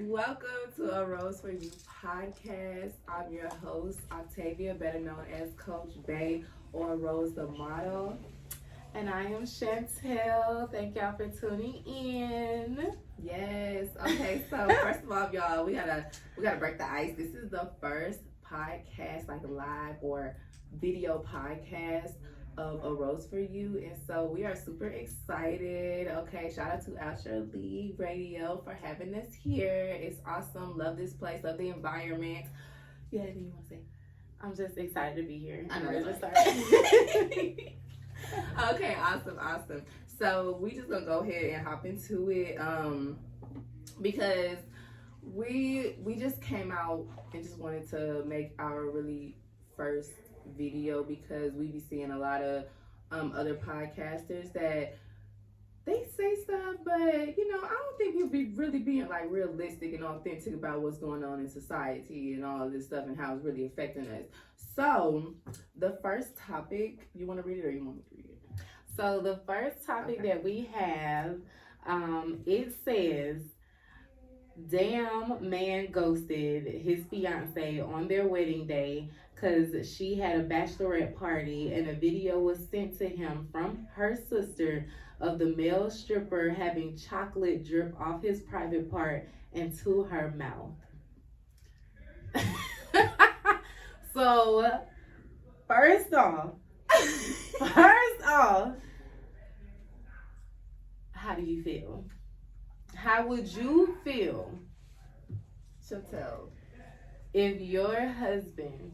Welcome to A Rose for You podcast. I'm your host, Octavia, better known as Coach Bay or Rose the Model. And I am Chantel. Thank y'all for tuning in. Yes. Okay, so first of all, y'all, we gotta break the ice. This is the first podcast, like live or video podcast of A Rose for You, and so we are super excited. Okay, shout out to Asher Lee Radio for having us here. It's awesome. Love this place. Love the environment. You have anything you want to say? I'm just excited to be here. I know. Ready to start. Okay, awesome. So we just gonna go ahead and hop into it, because we just came out and just wanted to make our really first video, because we be seeing a lot of other podcasters that they say stuff, but I don't think people be really being like realistic and authentic about what's going on in society and all of this stuff and how it's really affecting us. So the first topic, you want to read it or you want me to read it? So the first topic that we have, it says, damn man ghosted his fiance on their wedding day because she had a bachelorette party and a video was sent to him from her sister of the male stripper having chocolate drip off his private part into her mouth. So, first off, how do you feel? How would you feel, Chantel, if your husband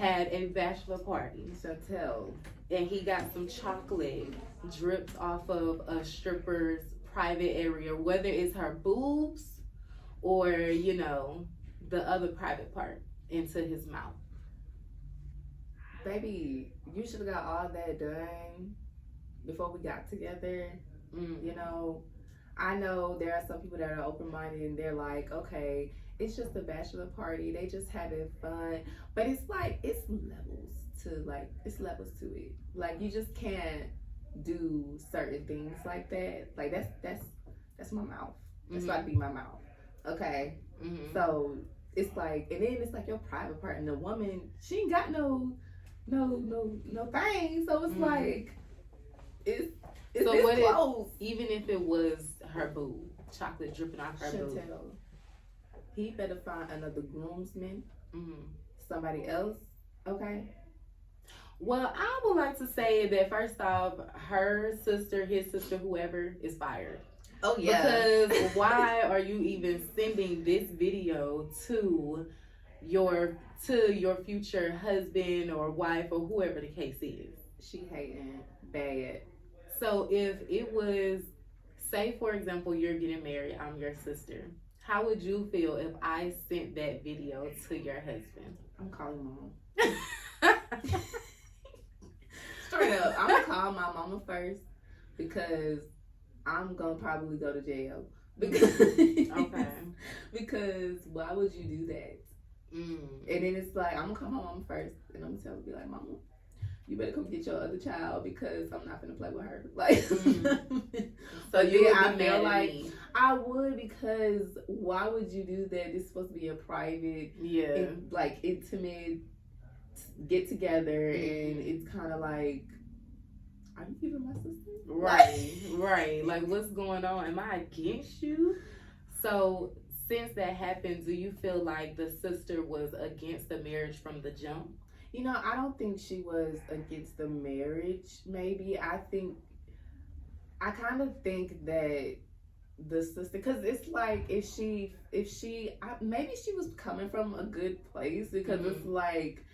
had a bachelor party, Chantel, and he got some chocolate dripped off of a stripper's private area, whether it's her boobs or, the other private part, into his mouth? baby, you should have got all that done before we got together. I know there are some people that are open-minded and they're like, okay, it's just a bachelor party, they just having fun, but it's levels to it. Like, you just can't do certain things like that. Like, that's my mouth. That's about to be my mouth. Okay. So it's like, and then it's like your private part, and the woman, she ain't got no thing. So it's like, it's so this what close. Even if it was her boob, chocolate dripping off her boob, he better find another groomsman, somebody else. Okay. Well, I would like to say that first off, her sister, his sister, whoever, is fired. Oh yeah. Because why are you even sending this video to your future husband or wife or whoever the case is? She hating bad. So if it was, say for example, you're getting married, I'm your sister. How would you feel if I sent that video to your husband? I'm calling mom. Straight up, I'm gonna call my mama first, because I'm gonna probably go to jail. Because why would you do that? And then it's like, I'm gonna call my mama first, and I'm gonna tell her, be like, mama, you better come get your other child, because I'm not gonna play with her. Like, so I feel like I would, because why would you do that? It's supposed to be a private, intimate get together, and it's kind of like, are you even my sister? Right. Like, what's going on? Am I against you? So, since that happened, do you feel like the sister was against the marriage from the jump? I don't think she was against the marriage. Maybe I kind of think that the sister, because it's like, maybe she was coming from a good place, because it's like,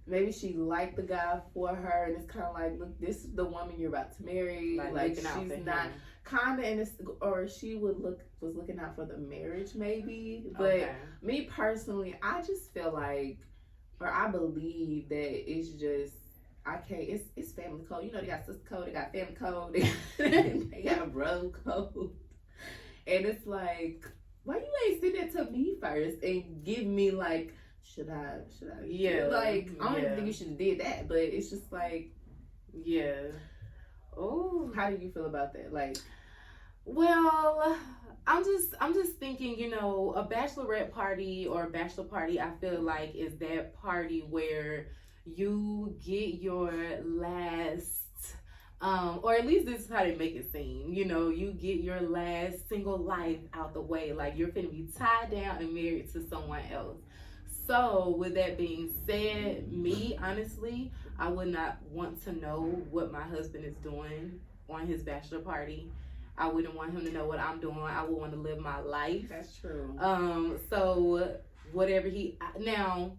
maybe she liked the guy for her, and it's kind of like, look, this is the woman you're about to marry. Like she's not kind of in this, or she was looking out for the marriage, maybe. But me personally, I just feel like, or I believe that it's just, it's family code. They got sister code, they got family code, they got bro code. And it's like, why you ain't send it to me first and give me like, should I? Yeah. Like, I don't even think you should have did that, but it's just like, yeah. Oh. How do you feel about that? Like, well, I'm just thinking, you know, a bachelorette party or a bachelor party, I feel like is that party where you get your last, or at least this is how they make it seem, you know, you get your last single life out the way. Like you're finna be tied down and married to someone else. So with that being said, me, honestly, I would not want to know what my husband is doing on his bachelor party. I wouldn't want him to know what I'm doing. I would want to live my life. That's true. So whatever now,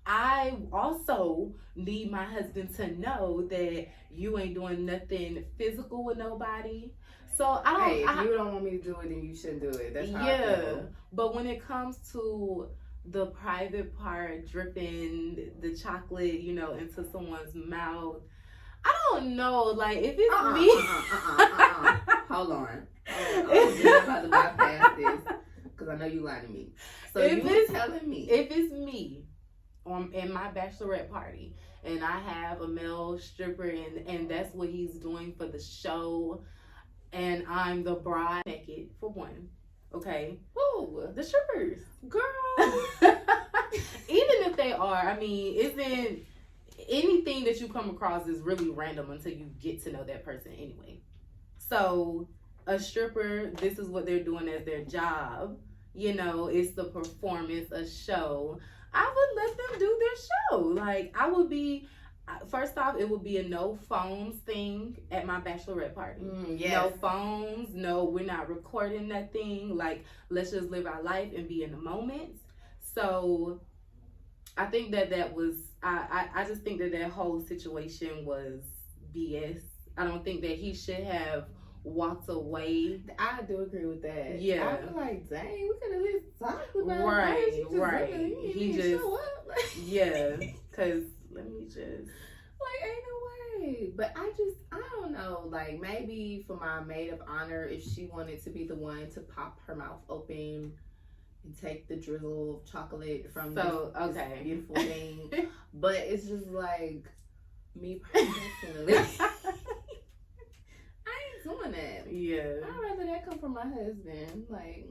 I also need my husband to know that you ain't doing nothing physical with nobody. So I don't. Hey, if you don't want me to do it, then you shouldn't do it. That's how I feel. But when it comes to the private part, dripping the chocolate, you know, into someone's mouth, I don't know. Like if it's me, hold on. I'm about to bypass this because I know you lying to me. So if you telling me if it's me in my bachelorette party and I have a male stripper and that's what he's doing for the show, and I'm the bride naked for one, okay? Who? The strippers, girl. Even if they are, I mean, isn't anything that you come across is really random until you get to know that person anyway. So a stripper, this is what they're doing as their job. You know, it's the performance, a show. I would let them do their show. Like I would be, first off, it would be a no phones thing at my bachelorette party. Yes. No phones. No, we're not recording nothing. Like let's just live our life and be in the moment. So I think that was, I just think that whole situation was BS. I don't think that he should have walked away. I do agree with that. Yeah. I feel like, dang, we could at least talk about it. Right. He just show up. yeah, because let me just. Like, ain't no way. But I don't know. Like, maybe for my maid of honor, if she wanted to be the one to pop her mouth open and take the drizzle of chocolate from this beautiful thing. But it's just like, me personally, I ain't doing that. Yeah. I'd rather that come from my husband. Like,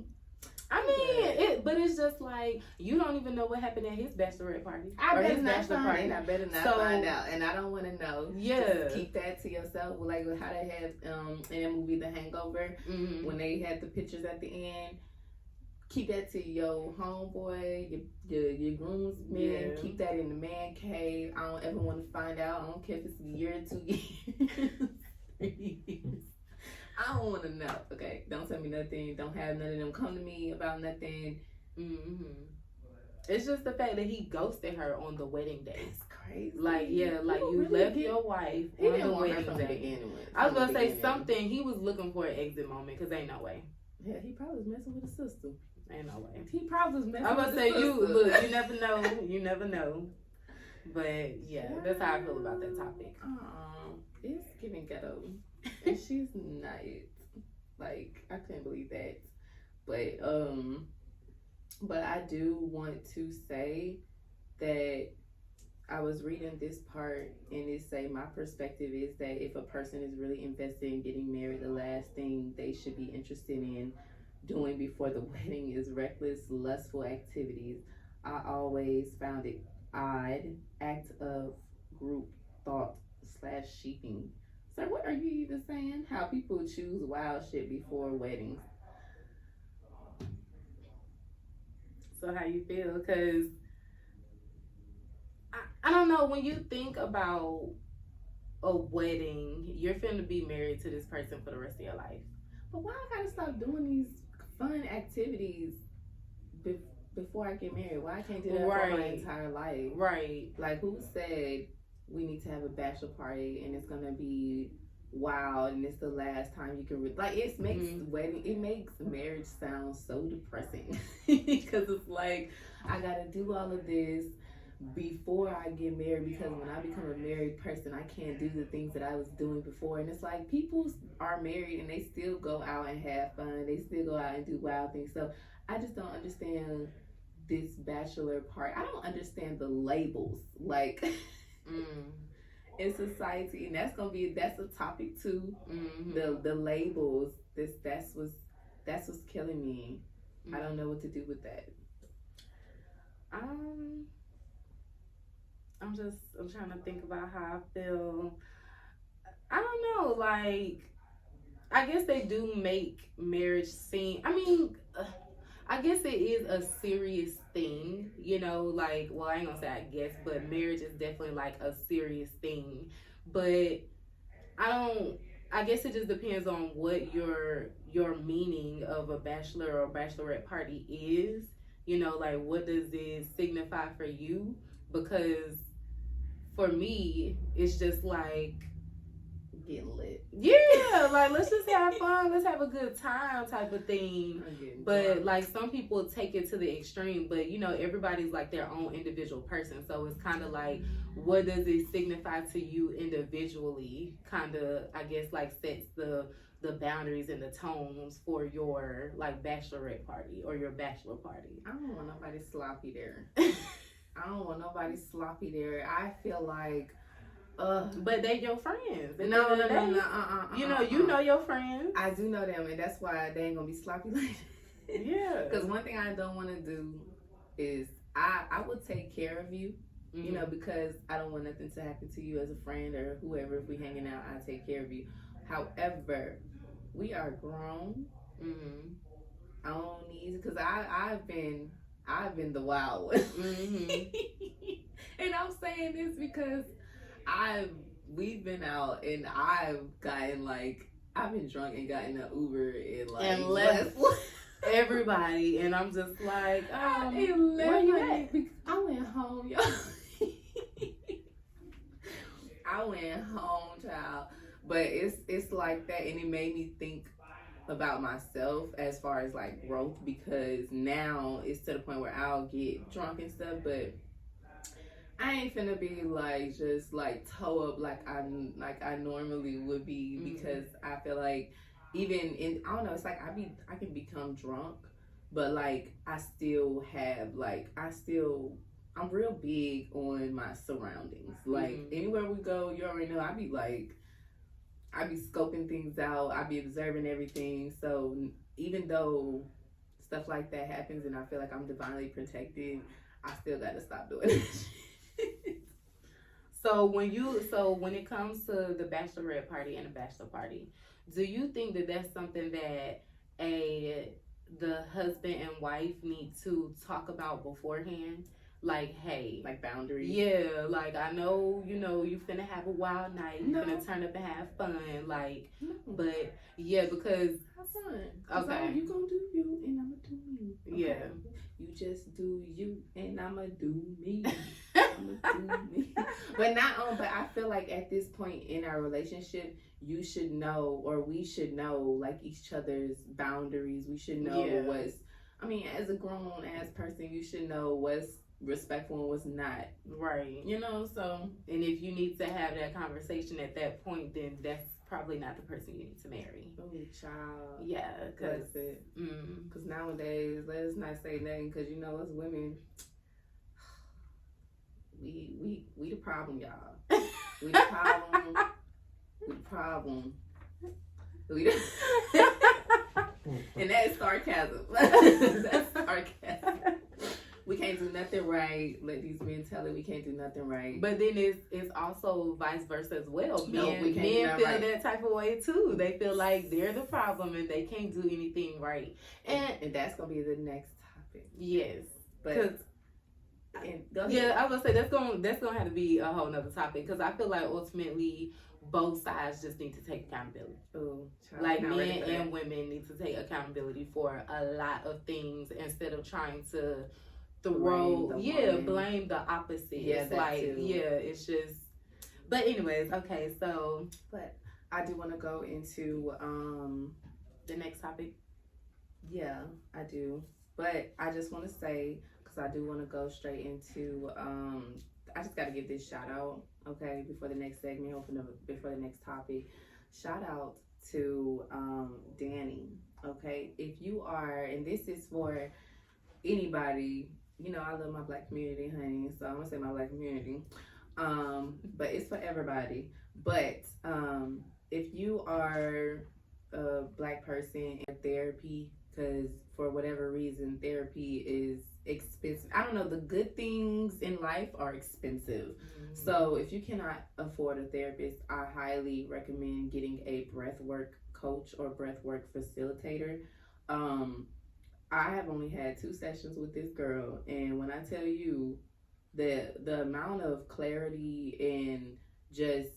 I mean, but it's just like, you don't even know what happened at his bachelorette party. I better not find out. And I don't want to know. Yeah. Just keep that to yourself. Like how they had in that movie, The Hangover, when they had the pictures at the end. Keep that to your homeboy, your groomsmen. Yeah. Keep that in the man cave. I don't ever want to find out. I don't care if it's a year or 2 years. 3 years. I don't want to know. Okay, don't tell me nothing. Don't have none of them come to me about nothing. It's just the fact that he ghosted her on the wedding day. That's crazy. Like, yeah, like you really left your wife on the wedding day. I was gonna say something. He was looking for an exit moment because ain't no way. Yeah, he probably was messing with his sister. Ain't no way. He probably was messing with his sister. You never know. You never know. But yeah, that's how I feel about that topic. It's giving ghetto. And she's nice. Like, I couldn't believe that. But I do want to say that I was reading this part and it say my perspective is that if a person is really invested in getting married, the last thing they should be interested in doing before the wedding is reckless, lustful activities. I always found it odd, act of group thought / sheeping. So what are you even saying? How people choose wild shit before weddings. So how you feel? Because I don't know, when you think about a wedding, you're finna be married to this person for the rest of your life. But why I gotta stop doing these fun activities before I get married? Why I can't do that for my entire life? Right. Like, who said we need to have a bachelor party and it's gonna be wild and it's the last time you can it makes marriage sound so depressing because it's like I gotta do all of this before I get married, because when I become a married person I can't do the things that I was doing before. And it's like, people are married and they still go out and have fun, they still go out and do wild things. So I just don't understand this bachelor part. I don't understand the labels like in society, and that's a topic too. The labels that's what's killing me. I don't know what to do with that. I'm trying to think about how I feel. I don't know, like, I guess they do make marriage seem, I mean, I guess it is a serious thing, you know, like, well, I ain't gonna say I guess, but marriage is definitely like a serious thing. But I guess it just depends on what your meaning of a bachelor or bachelorette party is. You know, like, what does it signify for you? Because for me, it's just like, get lit. Yeah, like, let's just have fun, let's have a good time type of thing. But like, some people take it to the extreme, but you know, everybody's like their own individual person, so it's kind of like, what does it signify to you individually? Kind of, I guess, like, sets the boundaries and the tones for your like bachelorette party or your bachelor party. I don't want nobody sloppy there. I don't want nobody sloppy there. I feel like but they your friends. No. You know your friends. I do know them, and that's why they ain't gonna be sloppy like that. Yeah. Because one thing I don't want to do is I would take care of you, you know, because I don't want nothing to happen to you as a friend or whoever. If we hanging out, I take care of you. However, we are grown. I don't need, because I've been the wild one. And I'm saying this because we've been out and I've gotten like, I've been drunk and gotten an Uber and like and left everybody, and I'm just like, where you at? I went home, y'all. I went home, child. But it's like that, and it made me think about myself as far as like growth, because now it's to the point where I'll get drunk and stuff, but I ain't finna be like just like toe up like I normally would be, because I feel like even in, I don't know, it's like I can become drunk, but like I still have like I'm real big on my surroundings. Like anywhere we go, you already know I be scoping things out. I be observing everything. So even though stuff like that happens and I feel like I'm divinely protected, I still gotta stop doing it. So when it comes to the bachelorette party and the bachelor party, do you think that that's something that the husband and wife need to talk about beforehand? Like, hey, like boundaries. Yeah, like, I know, you know, you finna have a wild night. You finna turn up and have fun. Like, but yeah, because have fun. Okay, you gonna do you and I'ma do me. Okay. Yeah, you just do you and I'ma do me. But I feel like at this point in our relationship, you should know, or we should know, like, each other's boundaries. We should know as a grown ass person, you should know what's respectful and what's not. Right. You know, so. And if you need to have that conversation at that point, then that's probably not the person you need to marry. Oh, child. Yeah, because nowadays, let's not say nothing, because you know, us women, we the problem, y'all. We the problem. We the problem. And that's sarcasm. That's sarcasm. We can't do nothing right. Let these men tell it we can't do nothing right. But then it's also vice versa as well. Men we can't feel that type of way too. They feel like they're the problem and they can't do anything right. And that's gonna be the next topic. Yes, but yeah, I was gonna say that's gonna have to be a whole nother topic, because I feel like ultimately both sides just need to take accountability. Like, men and women need to take accountability for a lot of things instead of trying to blame the opposite. Yeah, it's like too. It's just. But anyways, okay, so. But I do want to go into the next topic. Yeah, I do. But I just want to say, because I do want to go straight into I just got to give this shout out, okay, before the next segment, before the next topic. Shout out to Danny, okay? If you are, and this is for anybody, you know, I love my black community, honey, so I'm gonna say my black community, but it's for everybody. But if you are a Black person in therapy, because for whatever reason, therapy is expensive. I don't know, the good things in life are expensive. So if you cannot afford a therapist, I highly recommend getting a breathwork coach or breathwork facilitator. I have only had 2 sessions with this girl, and when I tell you the amount of clarity and just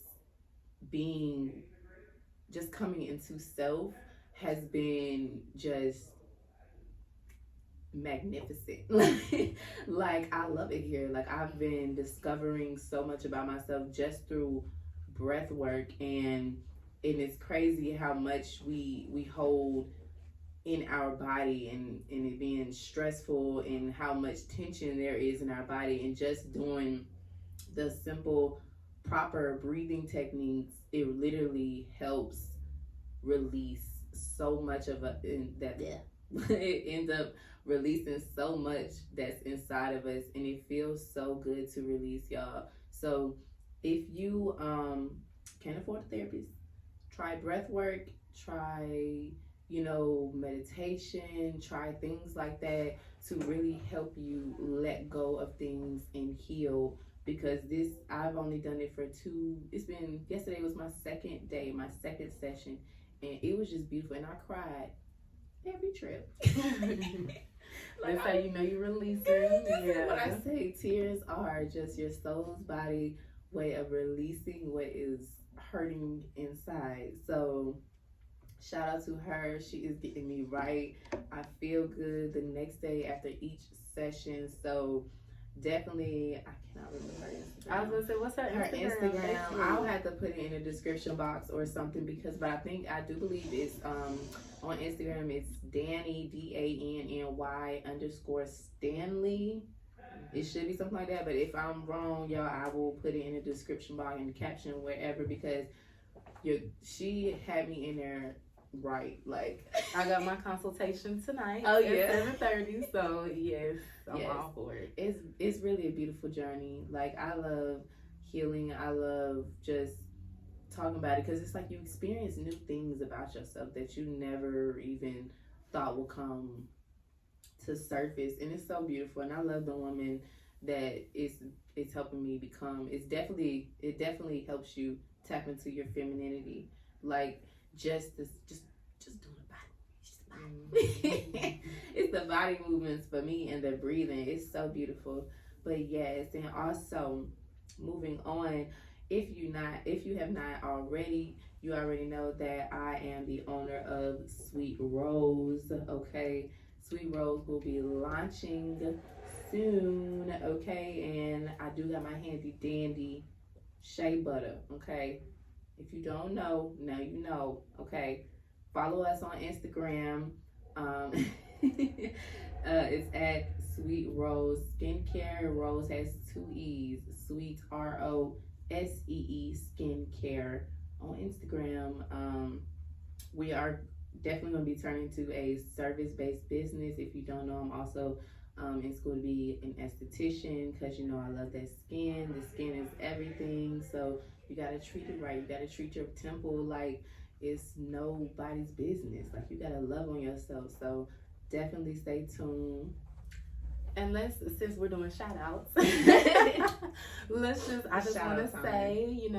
coming into self has been just magnificent. Like I love it here. Like I've been discovering so much about myself just through breath work, and it's crazy how much we hold in our body, and it being stressful, and how much tension there is in our body, and just doing the simple proper breathing techniques, it literally helps release so much of it ends up releasing so much that's inside of us, and it feels so good to release, y'all. So if you can't afford a therapist, try breath work, try meditation, try things like that to really help you let go of things and heal. Because I've only done it for yesterday was my second day, my second session, and it was just beautiful, and I cried every trip. That's how you know you're releasing. Yeah. What I say, tears are just your soul's body way of releasing what is hurting inside. So shout out to her. She is getting me right. I feel good the next day after each session. So definitely, I cannot remember her Instagram. I was gonna say, what's her Instagram? I'll have to put it in the description box or something, but I do believe it's on Instagram. It's Danny DANNY_Stanley. It should be something like that, but if I'm wrong, y'all, I will put it in the description box and the caption, wherever, because she had me in there right. Like I got my consultation tonight. Oh yeah, at 7:30. So yes, I'm all for it. It's really a beautiful journey. Like I love healing. I love just talking about it, because it's like you experience new things about yourself that you never even thought would come to surface, and it's so beautiful. And I love the woman that it's helping me become. It definitely helps you tap into your femininity, like just doing the body. It's the body movements for me, and the breathing. It's so beautiful. But yes, and also moving on, if you have not already, you already know that I am the owner of Sweet Rose. Okay, Sweet Rose will be launching soon. Okay, and I do got my handy dandy shea butter. Okay, if you don't know, now you know. Okay, follow us on Instagram. It's at Sweet Rose Skincare. Rose has 2 E's. Sweet ROSEE Skincare on Instagram. We are definitely going to be turning to a service-based business. If you don't know, I'm also in school to be an esthetician, because I love that skin. The skin is everything, so you got to treat it right. You got to treat your temple like it's nobody's business. Like you got to love on yourself. So definitely stay tuned. And since we're doing shout outs, I just want to say,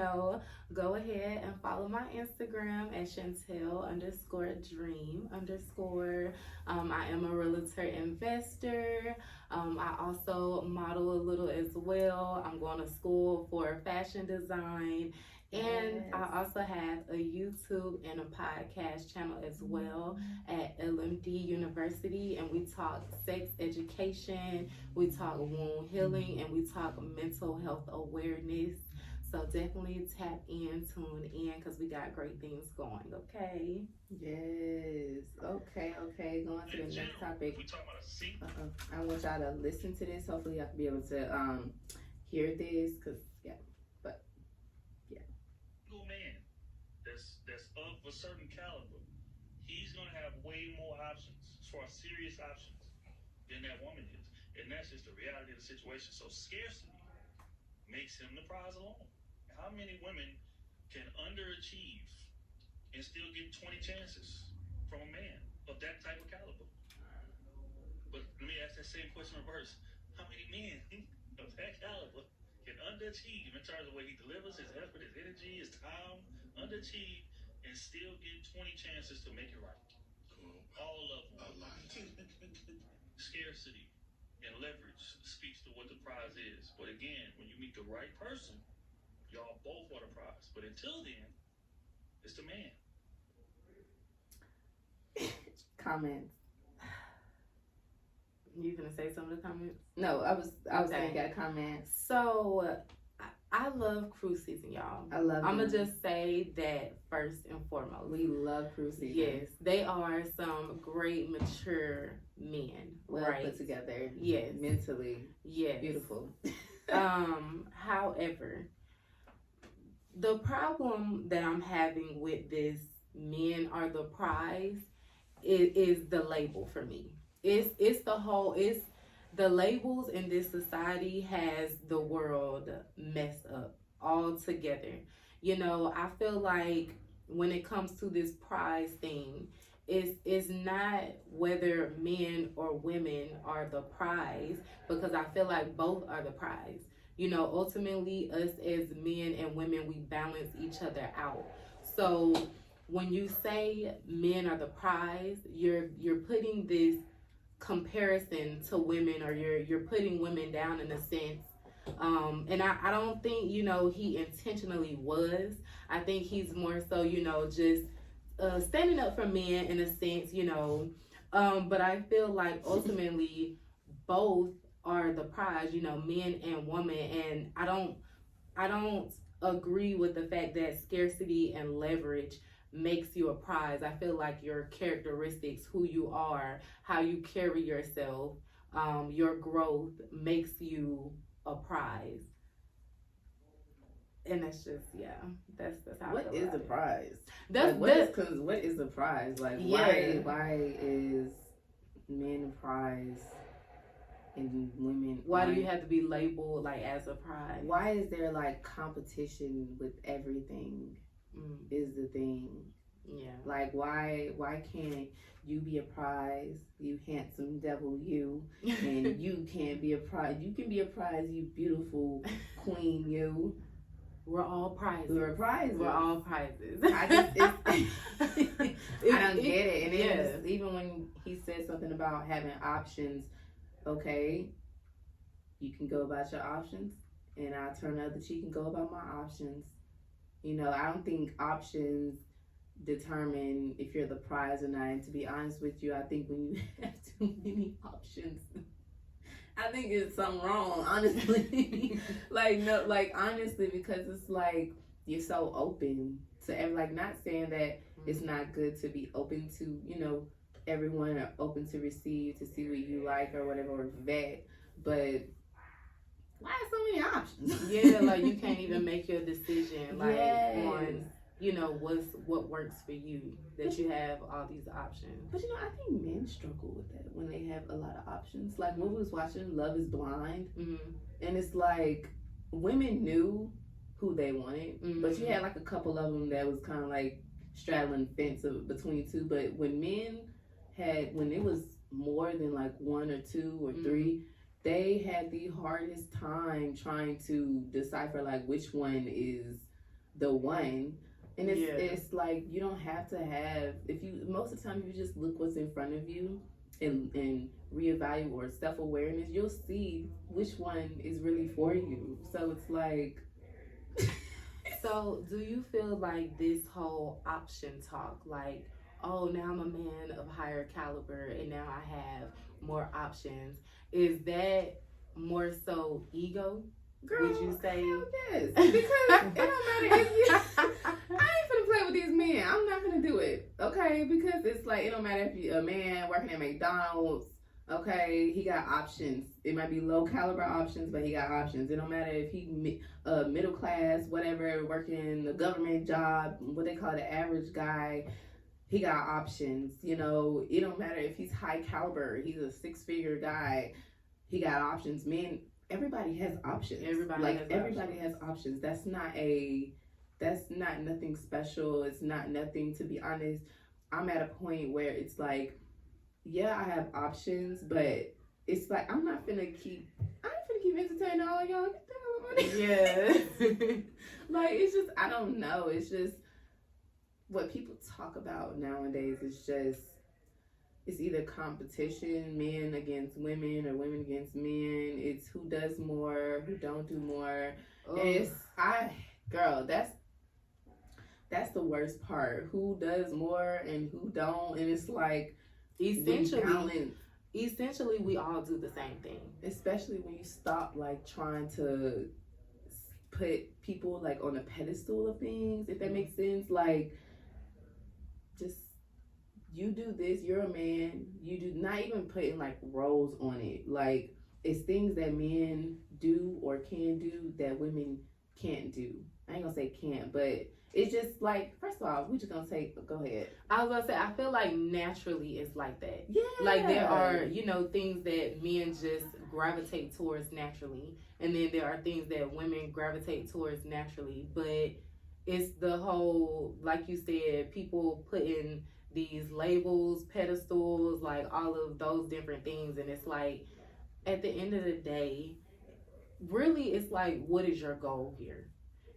go ahead and follow my Instagram at Chantel_Dream_. I am a realtor investor. I also model a little as well. I'm going to school for fashion design. And yes. I also have a YouTube and a podcast channel as well at LMD University, and we talk sex education, we talk wound healing, and we talk mental health awareness. So definitely tap in, tune in, because we got great things going, okay? Yes. Okay. Going to the next topic. I want y'all to listen to this. Hopefully y'all can be able to hear this, because that's of a certain caliber, he's gonna have way more options, as far as serious options, than that woman is. And that's just the reality of the situation. So scarcity makes him the prize alone. How many women can underachieve and still get 20 chances from a man of that type of caliber. But let me ask that same question reverse. How many men of that caliber can underachieve in terms of what he delivers, his effort, his energy, his time, underachieve, and still get 20 chances to make it right? All of them. A lot. Scarcity and leverage speaks to what the prize is. But again, when you meet the right person, y'all both are the prize. But until then, it's the man. Comments. You gonna say some of the comments? No, I was saying got comments. So I love cruise season, y'all. I love. I'm gonna just say that first and foremost. We love cruise season. Yes, they are some great mature men. Well put together. Yes, mentally. Yes, beautiful. However, the problem that I'm having with this "men are the prize" is the label for me. It's the labels in this society has the world messed up altogether. You know, I feel like when it comes to this prize thing, it's not whether men or women are the prize, because I feel like both are the prize. You know, ultimately us as men and women, we balance each other out. So when you say men are the prize, you're putting this comparison to women, or you're putting women down in a sense, and I don't think, you know, he intentionally was. I think he's more so, you know, just standing up for men in a sense, you know, but I feel like ultimately both are the prize, you know, men and women. And I don't agree with the fact that scarcity and leverage makes you a prize. I feel like your characteristics, who you are, how you carry yourself, your growth makes you a prize. And that's just, that's how what is the prize? That's what is the prize? Like, why is men a prize and women? Why do you have to be labeled like as a prize? Why is there like competition with everything? Is the thing. Yeah. Like, why can't you be a prize, you handsome devil you, and you can't be a prize? You can be a prize, you beautiful queen you. We're all prizes. We're prizes. We're all prizes. I don't get it. And even when he said something about having options, okay, you can go about your options, and I'll turn the other cheek and go about my options. You know, I don't think options determine if you're the prize or not. And to be honest with you, I think when you have too many options, I think it's something wrong, honestly. Honestly, because it's like you're so open to not saying that it's not good to be open to, you know, everyone, or open to receive, to see what you like or whatever, or vet, but why so many options? Yeah, like you can't even make your decision on, you know, what works for you, that you have all these options. But you know, I think men struggle with that when they have a lot of options. Like when we was watching Love is Blind, and it's like women knew who they wanted, but you had like a couple of them that was kind of like straddling fence between two. But when it was more than like one or two or three, they had the hardest time trying to decipher like which one is the one. And it's like, you don't have to have, most of the time, if you just look what's in front of you and reevaluate, or self-awareness, you'll see which one is really for you. So it's like. So do you feel like this whole option talk, like, oh, now I'm a man of higher caliber and now I have more options, is that more so ego? Girl, would you say? Hell yes. Because it don't matter if you. I ain't finna play with these men. I'm not gonna do it. Okay? Because it's like, it don't matter if you're a man working at McDonald's. Okay? He got options. It might be low caliber options, but he got options. It don't matter if he middle class, whatever, working a government job, what they call the average guy. He got options. You know, it don't matter if he's high caliber. He's a 6-figure guy. He got options. Men. Everybody has options. Everybody has options. That's not a that's not nothing special. It's not nothing, to be honest. I'm at a point where it's like, yeah, I have options, but it's like I ain't finna keep entertaining all y'all. Get the hell out of money. Yeah. Like, it's just, I don't know. It's just what people talk about nowadays is just, it's either competition, men against women or women against men. It's who does more, who don't do more. Oh. And that's the worst part. Who does more and who don't. And it's like, essentially we all do the same thing. Especially when you stop like trying to put people like on a pedestal of things, if that makes sense. Like, just, you do this, you're a man, you do, not even putting like roles on it. Like, it's things that men do or can do that women can't do. I ain't gonna say can't, but it's just like, first of all, we just gonna say, go ahead. I was gonna say, I feel like naturally it's like that. Yeah. Like, there are, things that men just gravitate towards naturally. And then there are things that women gravitate towards naturally. But it's the whole, like you said, people putting these labels, pedestals, like all of those different things. And it's like, at the end of the day, really, it's like, what is your goal here?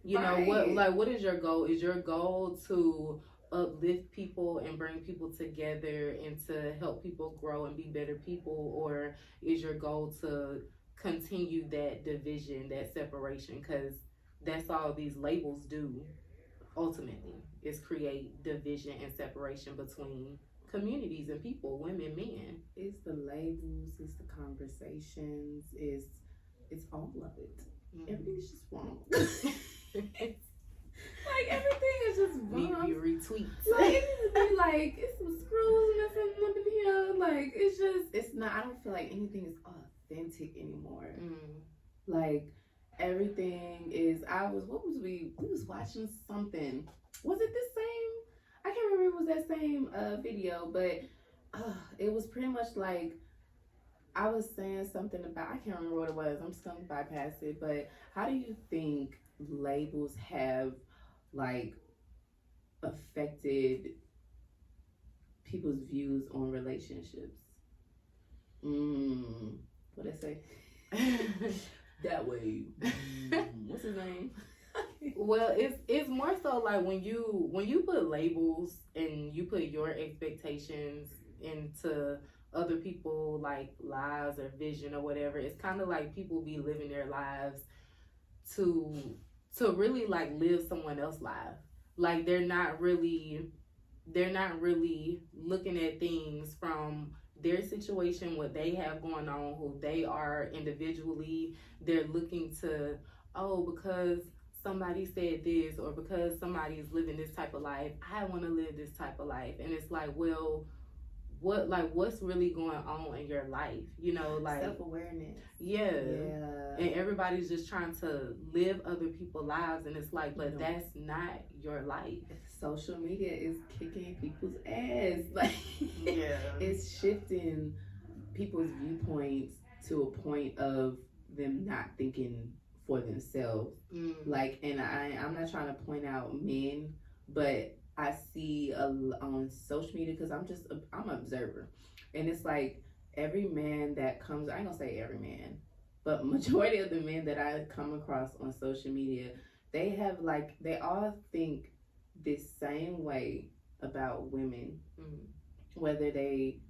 What is your goal? Is your goal to uplift people and bring people together and to help people grow and be better people? Or is your goal to continue that division, that separation? Because that's all these labels do, ultimately, is create division and separation between communities and people, women, men. It's the labels, it's the conversations, it's all of it. Everything's just wrong. Like, everything is just wrong. Need retweets. Like, it needs to be like, it's some screws missing up in here. Like, it's not, I don't feel like anything is authentic anymore. Like, everything is, we was watching something. Was it the same? I can't remember if it was that same video, but it was pretty much like, I was saying something about, I can't remember what it was. I'm just going to bypass it. But how do you think labels have, like, affected people's views on relationships? What did I say? That way. What's his name? Well, it's more so like when you put labels and you put your expectations into other people, like, lives or vision or whatever, it's kind of like people be living their lives to really like live someone else's life. Like, they're not really looking at things from their situation, what they have going on, who they are individually. They're looking to, because somebody said this, or because somebody is living this type of life, I want to live this type of life. And it's like, well, what's really going on in your life? Like, self-awareness. Yeah. And everybody's just trying to live other people's lives, and it's like, but that's not your life. Social media is kicking people's ass. Like, it's shifting people's viewpoints to a point of them not thinking for themselves. Like, and I'm not trying to point out men, but I see on social media, because I'm an observer, and it's like every man that comes, I ain't gonna say every man, but majority of the men that I come across on social media, they all think this same way about women, whether they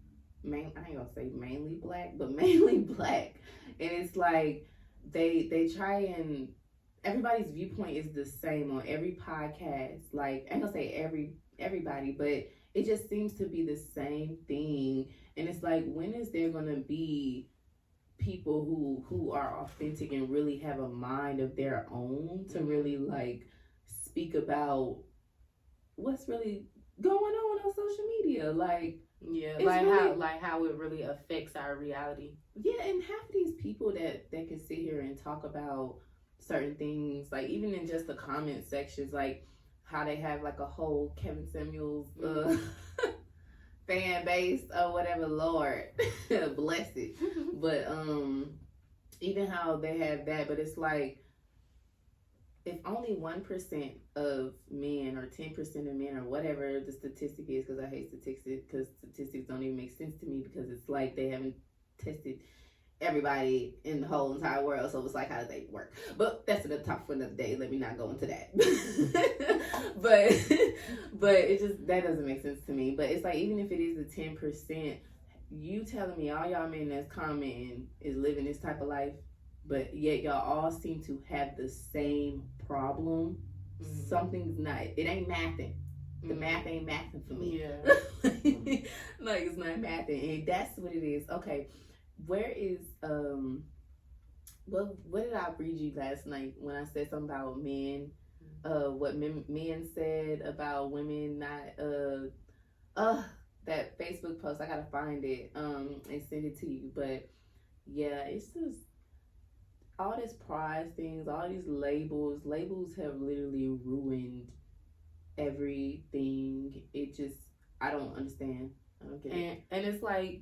I ain't gonna say mainly black, but mainly black, and it's like they try and, everybody's viewpoint is the same on every podcast. Like, I ain't gonna say everybody, but it just seems to be the same thing. And it's like, when is there gonna be people who are authentic and really have a mind of their own to really like speak about what's really going on social media? Like, how it really affects our reality. Yeah, and half of these people that can sit here and talk about certain things, like even in just the comment sections, like how they have like a whole Kevin Samuels fan base or whatever, Lord bless it. But even how they have that, but it's like, if only 1% of men or 10% of men or whatever the statistic is, because I hate statistics because statistics don't even make sense to me because it's like they haven't tested everybody in the whole entire world, so it's like, how do they work? But that's another topic for another day. Let me not go into that. but it just, that doesn't make sense to me. But it's like, even if it is the 10%, you telling me all y'all men that's commenting is living this type of life, but yet y'all all seem to have the same problem. Mm-hmm. Something's not, it ain't mathing. The math ain't mathing for me. Yeah. Like, it's not mathing. And that's what it is. Okay. Where is what did I read you last night when I said something about men? What men said about women not that Facebook post. I gotta find it and send it to you. But yeah, it's just all this pride things, all these labels. Labels have literally ruined everything. It just, I don't understand. I don't get it. And it's like,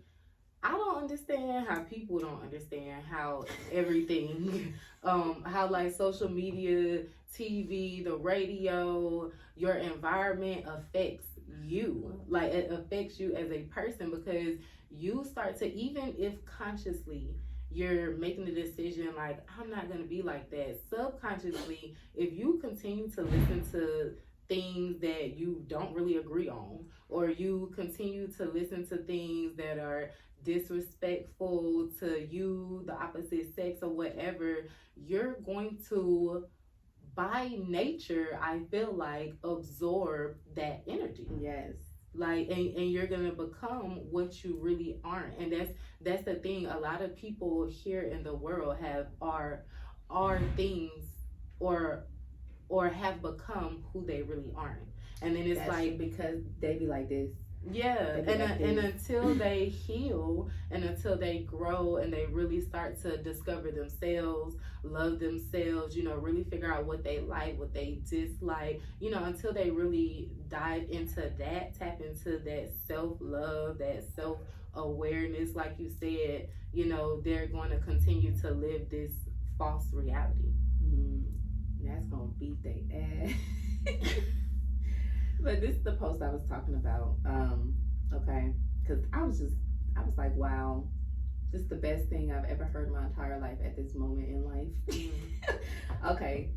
I don't understand how people don't understand how everything, how like social media, TV, the radio, your environment affects you. Like, it affects you as a person, because you start to, even if consciously you're making the decision like, I'm not going to be like that, subconsciously, if you continue to listen to things that you don't really agree on, or you continue to listen to things that are disrespectful to you, the opposite sex, or whatever, you're going to, by nature, I feel like, absorb that energy. Yes. Like, and you're gonna become what you really aren't. And that's the thing. A lot of people here in the world are things, or have become who they really aren't. And then it's like, because they be like this. Yeah, and until they heal, and until they grow, and they really start to discover themselves, love themselves, really figure out what they like, what they dislike, until they really dive into that, tap into that self-love, that self-awareness, like you said, they're going to continue to live this false reality. That's going to beat their ass. But this is the post I was talking about, okay? Because I was like, wow, this is the best thing I've ever heard in my entire life at this moment in life. Okay,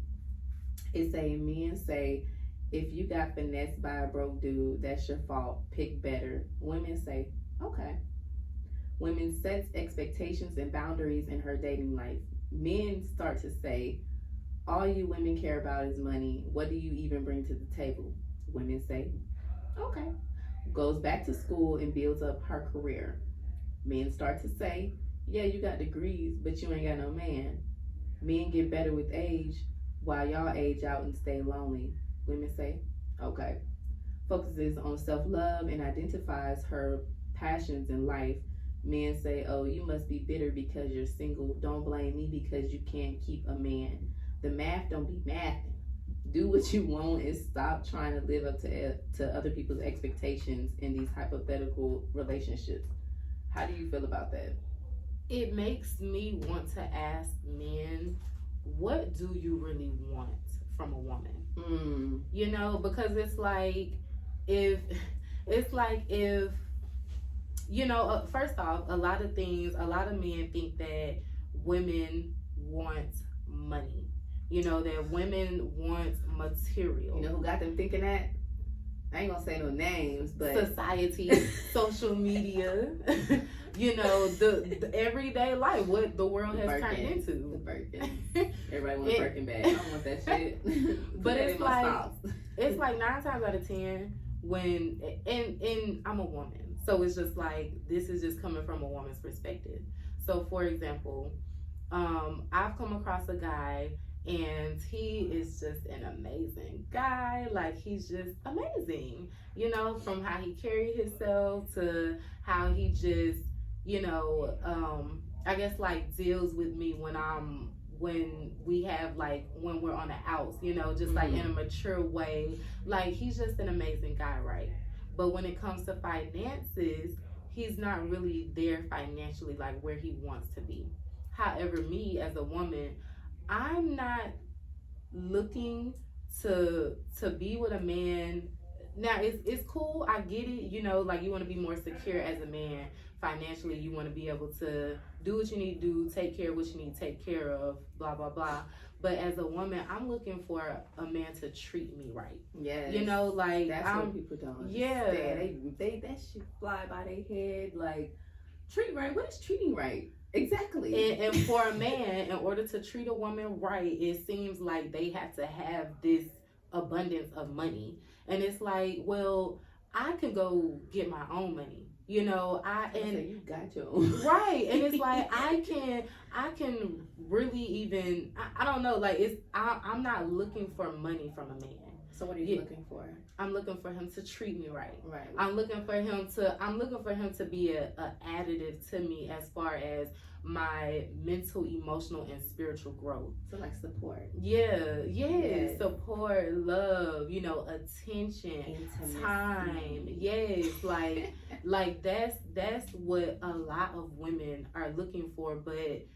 it's saying, men say, if you got finessed by a broke dude, that's your fault, pick better. Women say, okay. Women set expectations and boundaries in her dating life. Men start to say, all you women care about is money. What do you even bring to the table? Women say, okay. Goes back to school and builds up her career. Men start to say, yeah, you got degrees, but you ain't got no man. Men get better with age while y'all age out and stay lonely. Women say, okay. Focuses on self-love and identifies her passions in life. Men say, oh, you must be bitter because you're single. Don't blame me because you can't keep a man. The math don't be mathing. Do what you want and stop trying to live up to other people's expectations in these hypothetical relationships. How do you feel about that? It makes me want to ask men, what do you really want from a woman? Because it's like if first off, a lot of men think that women want money. That women want material. You know who got them thinking that? I ain't gonna say no names, but society, social media, the everyday life, what the world has turned into. The Birkin. Everybody wants a Birkin bag. I don't want that shit. But it's like 9 times out of 10 when, and I'm a woman, so it's just like, this is just coming from a woman's perspective. So for example, I've come across a guy, and he is just an amazing guy. Like, he's just amazing, from how he carried himself to how he just, I guess like deals with me when we have like, when we're on the outs, just like in a mature way. Like, he's just an amazing guy, right? But when it comes to finances, he's not really there financially, like where he wants to be. However, me as a woman, I'm not looking to be with a man. Now it's cool, I get it, you know, like you want to be more secure as a man financially, you want to be able to do what you need to do, take care of what you need to take care of, blah blah blah. But as a woman, I'm looking for a man to treat me right. Yes. You know, like that's what people don't understand. Yeah. They that shit fly by their head. Like, treat right. What is treating right? Exactly. And for a man, in order to treat a woman right, it seems like they have to have this abundance of money. And it's like, well, I can go get my own money. You know, you got your own. Right. And it's like I can really even I don't know, like I'm not looking for money from a man. So what are you looking for? I'm looking for him to treat me right. Right. I'm looking for him to be a additive to me as far as my mental, emotional, and spiritual growth. So like support. Yeah, yes. Support, love, you know, attention, intimacy. Time. Yes, like that's what a lot of women are looking for. But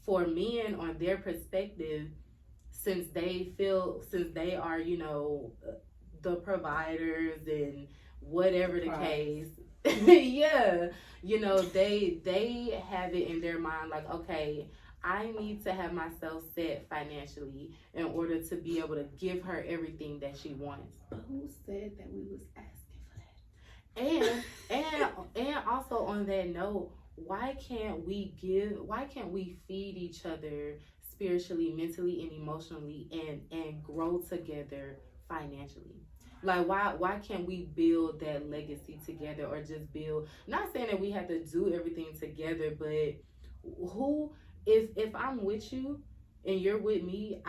for men, on their perspective, since they are, you know, the providers and whatever the case, yeah, you know, they have it in their mind like, okay, I need to have myself set financially in order to be able to give her everything that she wants. But who said that we was asking for that? And also on that note, why can't we feed each other spiritually, mentally, and emotionally, and grow together financially? Like, why can't we build that legacy together, or just build, not saying that we have to do everything together, but if I'm with you and you're with me,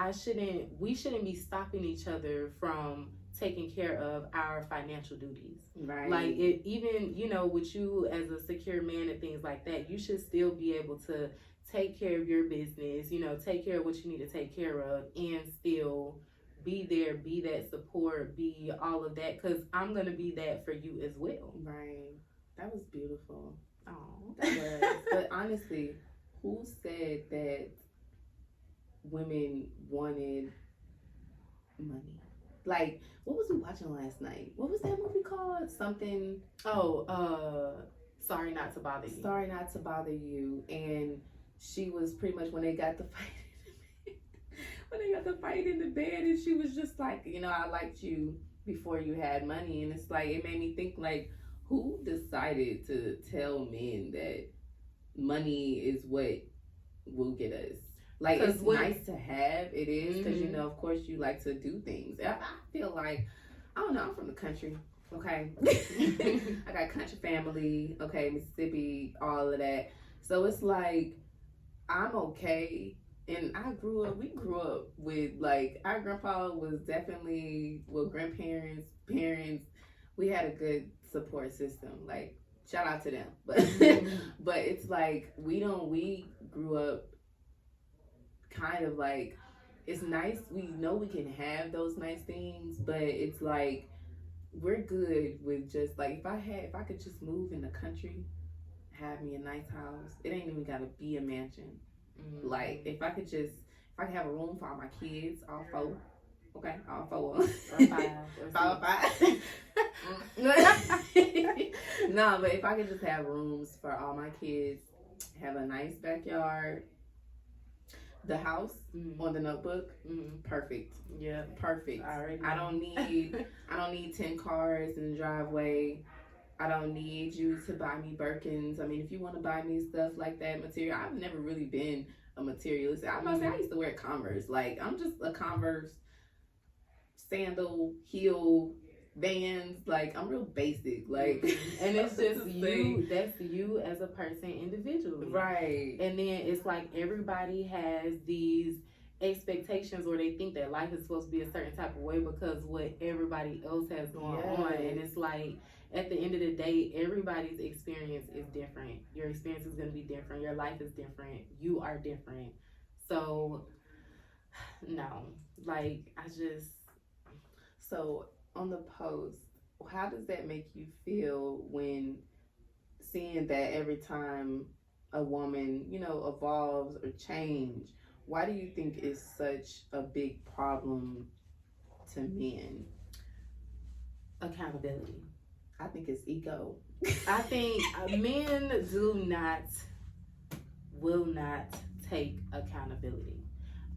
we shouldn't be stopping each other from taking care of our financial duties. Right. Like, even, you know, with you as a secure man and things like that, you should still be able to take care of your business, you know, take care of what you need to take care of, and still be there, be that support, be all of that, because I'm going to be that for you as well. Right. That was beautiful. Oh, that was. But honestly, who said that women wanted money? Like, what was we watching last night? What was that movie called? Something. Sorry Not to Bother You. Sorry Not to Bother You. And she was pretty much, when they got the fight in the bed, and she was just like, you know, I liked you before you had money. And it's like, it made me think, like, who decided to tell men that money is what will get us? Like, it's nice to have, it is, because, you know, of course, you like to do things. I feel like, I don't know, I'm from the country, okay? I got country family, okay, Mississippi, all of that. So it's like, I'm okay. And we grew up with, like, our grandpa was definitely, well, grandparents, parents, we had a good support system. Like, shout out to them. But but it's like, we grew up kind of like, it's nice, we know we can have those nice things, but it's like, we're good with just, like, if I could just move in the country, have me a nice house, it ain't even gotta be a mansion. Like, if I could have a room for all my kids, all four. Okay, all four. Or five. No, but if I could just have rooms for all my kids, have a nice backyard, the house on the Notebook, perfect. Yeah, perfect. I don't need 10 cars in the driveway. I don't need you to buy me Birkins. I mean, if you want to buy me stuff like that, material, I've never really been a materialist. I'm not saying I used to wear Converse. Like, I'm just a Converse, sandal, heel, Vans. Like, I'm real basic. Like, and it's just you. That's you as a person individually, right? And then it's like everybody has these expectations, or they think that life is supposed to be a certain type of way because what everybody else has going on, and it's like, at the end of the day, everybody's experience is different. Your experience is going to be different. Your life is different. You are different. So, no. Like, So, on the post, how does that make you feel when seeing that every time a woman, you know, evolves or change, why do you think it's such a big problem to men? Accountability. I think it's ego. I think men will not take accountability.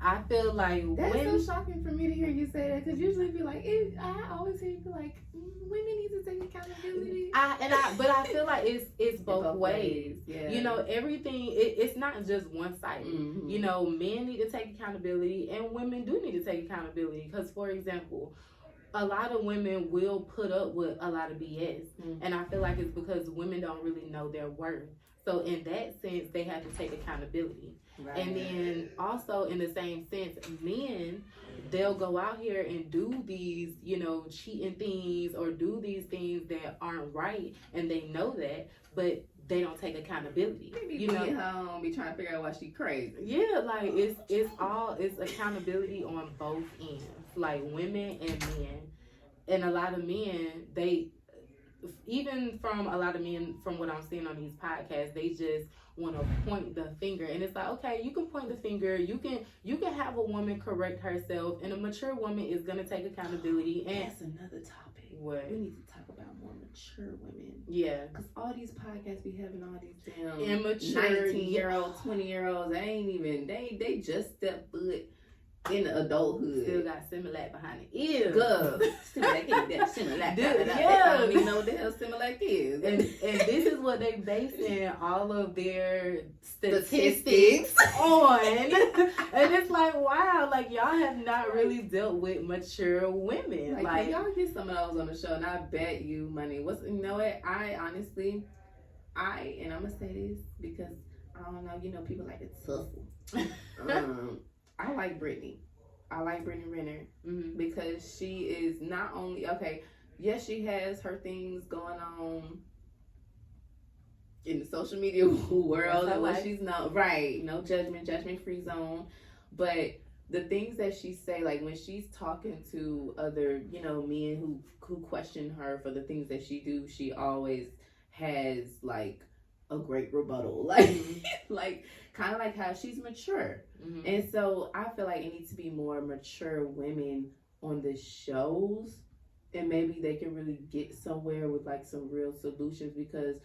I feel like that's so shocking for me to hear you say that, because usually be like, I always hear you be like, women need to take accountability. But I feel like it's both ways. Yeah. You know, everything. It's not just one sided. Mm-hmm. You know, men need to take accountability, and women do need to take accountability. Because, for example, a lot of women will put up with a lot of BS, and I feel like it's because women don't really know their worth. So in that sense, they have to take accountability. Right. And then also in the same sense, men, they'll go out here and do these, you know, cheating things or do these things that aren't right, and they know that, but they don't take accountability. You know, home, be trying to figure out why she crazy. Yeah, like it's accountability on both ends, like women and men. And a lot of men, even from a lot of men, from what I'm seeing on these podcasts, they just want to point the finger. And it's like, okay, you can point the finger, you can have a woman correct herself, and a mature woman is going to take accountability. And that's another topic. What? We need to talk about more mature women. Yeah. Because all these podcasts be having all these damn immature 19-year-olds, 20-year-olds, they just step foot in adulthood. Still got Similac behind the ears. Good. Similac, Similac. Yeah. I don't even know what the hell Similac is. And this is what they basing all of their statistics on. And it's like, wow, like y'all have not really dealt with mature women. Like y'all get some of those on the show, and I bet you money. You know what? And I'm gonna say this because I don't know, you know, people like to tussle. I like Brittany. I like Brittany Renner because she is not only yes, she has her things going on in the social media world and what she's not right. No judgment free zone. But the things that she say, like when she's talking to other, you know, men who question her for the things that she do, she always has like a great rebuttal. Like kind of like how she's mature. And so I feel like it needs to be more mature women on the shows, and maybe they can really get somewhere with like some real solutions. Because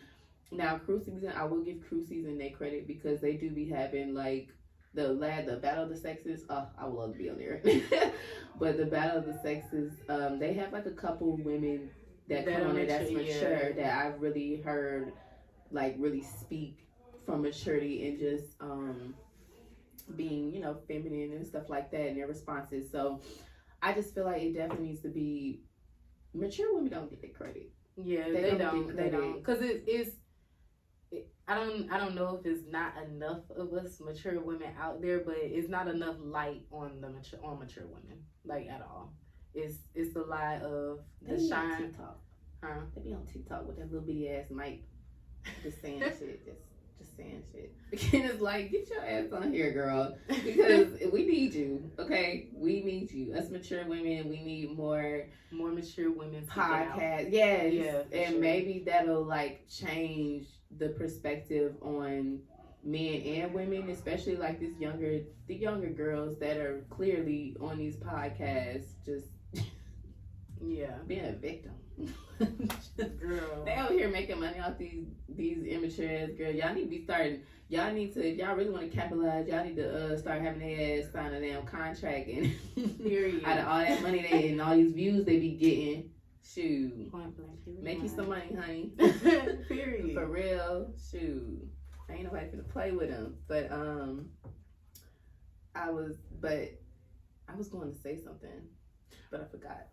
now Cruise Season, I will give Cruise Season their credit because they do be having like the Battle of the Sexes. I would love to be on there. But the Battle of the Sexes, they have like a couple women that come on there that's mature that I've really heard like really speak from maturity and just being, you know, feminine and stuff like that in their responses. So I just feel like it definitely needs to be mature women don't get the credit. Yeah, they don't. Because I don't know if it's not enough of us mature women out there, but it's not enough light on mature women, like at all. It's a lot of the shine. TikTok. Huh? They be on TikTok with that little bitty ass mic, just saying shit. Just saying shit. And it's like, get your ass on here, girl, because we need you. Okay, we need you. Us mature women, we need more mature women podcasts. Yes, and maybe that'll like change the perspective on men and women, especially like the younger girls that are clearly on these podcasts, just being a victim. Girl, they out here making money off these immature ass girls. Y'all need to be starting. Y'all need to. If y'all really want to capitalize, y'all need to start having their ass sign a damn contract and period. Out of all that money and all these views they be getting, shoot, make you some money, honey. Period. For real, shoot. Ain't nobody finna play with them. But I was going to say something, but I forgot.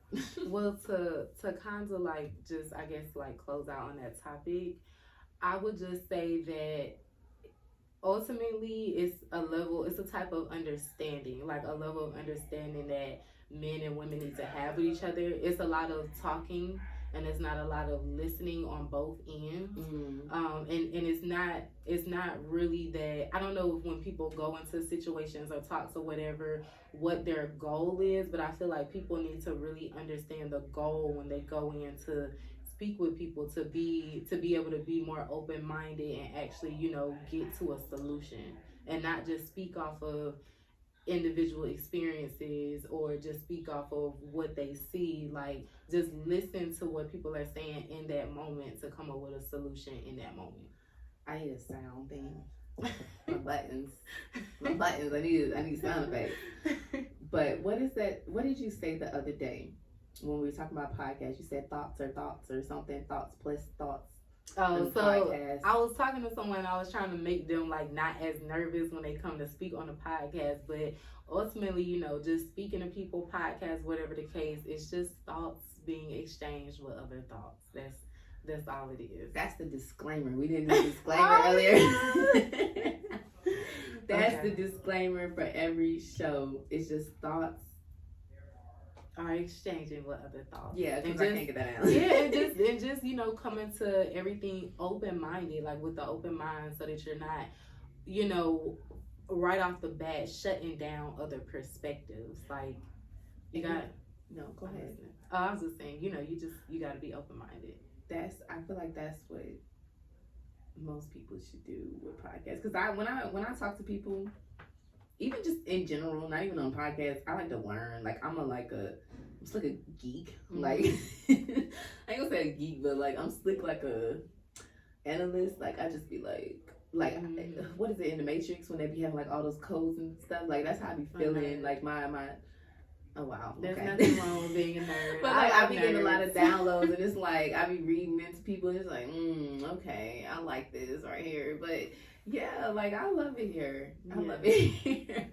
Well, to kind of like just, I guess, like close out on that topic, I would just say that ultimately it's a type of understanding, like a level of understanding that men and women need to have with each other. It's a lot of talking and it's not a lot of listening on both ends. And it's not really that, I don't know if when people go into situations or talks or whatever, what their goal is, but I feel like people need to really understand the goal when they go in to speak with people, to be able to be more open-minded and actually, you know, get to a solution and not just speak off of individual experiences or just speak off of what they see. Like, just listen to what people are saying in that moment to come up with a solution in that moment. I need a sound thing. My buttons. I need sound effects. But what is that? What did you say the other day when we were talking about podcasts? You said thoughts or something. Thoughts plus thoughts. Oh, so podcast. I was talking to someone. I was trying to make them like not as nervous when they come to speak on the podcast, but ultimately, you know, just speaking to people, podcasts, whatever the case, it's just thoughts being exchanged with other thoughts. That's all it is. That's the disclaimer. We didn't do a disclaimer earlier. That's the disclaimer for every show. It's just thoughts are exchanging with other thoughts. Yeah, because I can't get that out. Yeah, and just, you know, coming to everything open-minded, like with the open mind, so that you're not, you know, right off the bat shutting down other perspectives. Like, you got... No, go ahead. I was just saying, you know, you got to be open-minded. I feel like that's what most people should do with podcasts. Because when I talk to people, even just in general, not even on podcasts, I like to learn. Like, I'm like a geek. Mm-hmm. Like, I ain't gonna say a geek, but like I'm slick like a analyst. Like, I just be like what is it in the Matrix when they be having like all those codes and stuff? Like, that's how I be feeling. Like my oh wow, there's nothing wrong with being a nerd. But like, I be getting a lot of downloads, and it's like I be reading into people, and it's like, okay, I like this right here. But yeah, like I love it here. I love it here.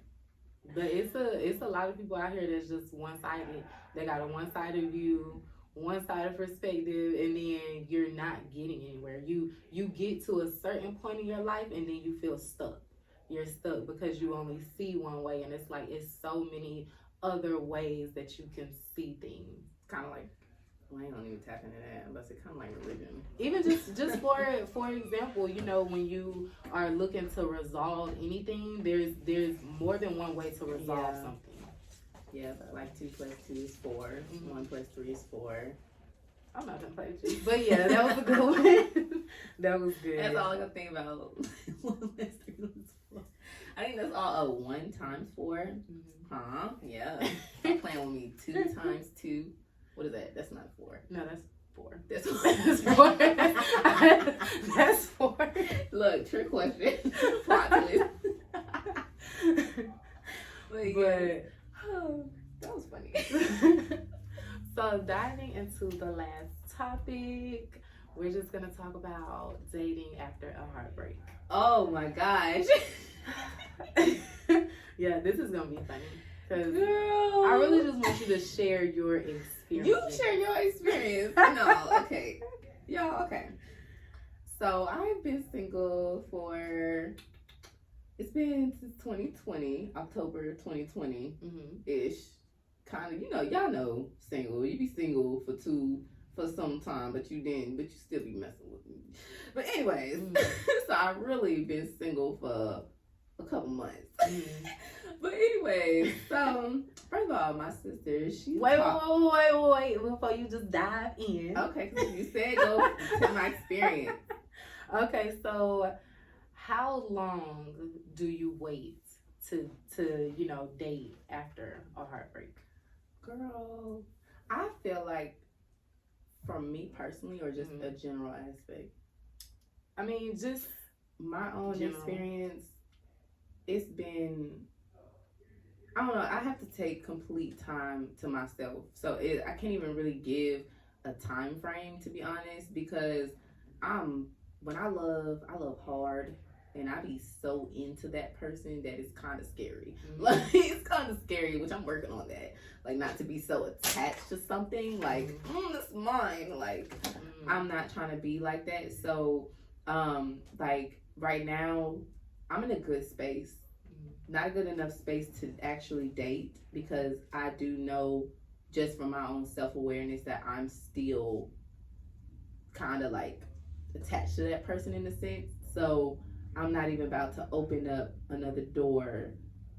But it's a lot of people out here that's just one-sided. They got a one-sided view, one-sided perspective, and then you're not getting anywhere. You get to a certain point in your life, and then you feel stuck. You're stuck because you only see one way, and it's like it's so many other ways that you can see things. Kind of like, well, I don't even tap into that unless it's kind of like religion. Even just for example, you know, when you are looking to resolve anything, there's more than one way to resolve something. Yeah, like 2 + 2 is 4. 1 + 3 is 4. I'm not gonna play with you, but yeah, that was a good one. That was good. That's all I can think about. 1 + 3 is 4. I think that's all. 1 times 4. Huh? Yeah. You're playing with me. 2 times 2. What is that? That's not 4. No, that's 4. That's 4. That's 4. Look, trick question. Plot twist. But that was funny. So diving into the last topic, we're just gonna talk about dating after a heartbreak. Oh my gosh. Yeah, this is gonna be funny. Cause I really just want you to share your experience. You share your experience. No, okay. Y'all, okay. So I've been single it's been since 2020, October 2020-ish. Kind of, you know, y'all know single. You be single for some time, but you still be messing with me. But anyways, so I've really been single for a couple months. But anyways, so first of all, my sister, she wait before you just dive in. Okay, because you said go to my experience. Okay, so how long do you wait to you know, date after a heartbreak? Girl, I feel like, for me personally, or just a general aspect? I mean, just my own experience. It's been, I don't know, I have to take complete time to myself. So I can't even really give a time frame, to be honest, because when I love hard, and I be so into that person that it's kind of scary. Like, it's kind of scary, which I'm working on that. Like, not to be so attached to something, like, it's mine. Like, I'm not trying to be like that. So, like, right now, I'm in a good space. Not a good enough space to actually date, because I do know, just from my own self-awareness, that I'm still kind of like attached to that person in a sense. So I'm not even about to open up another door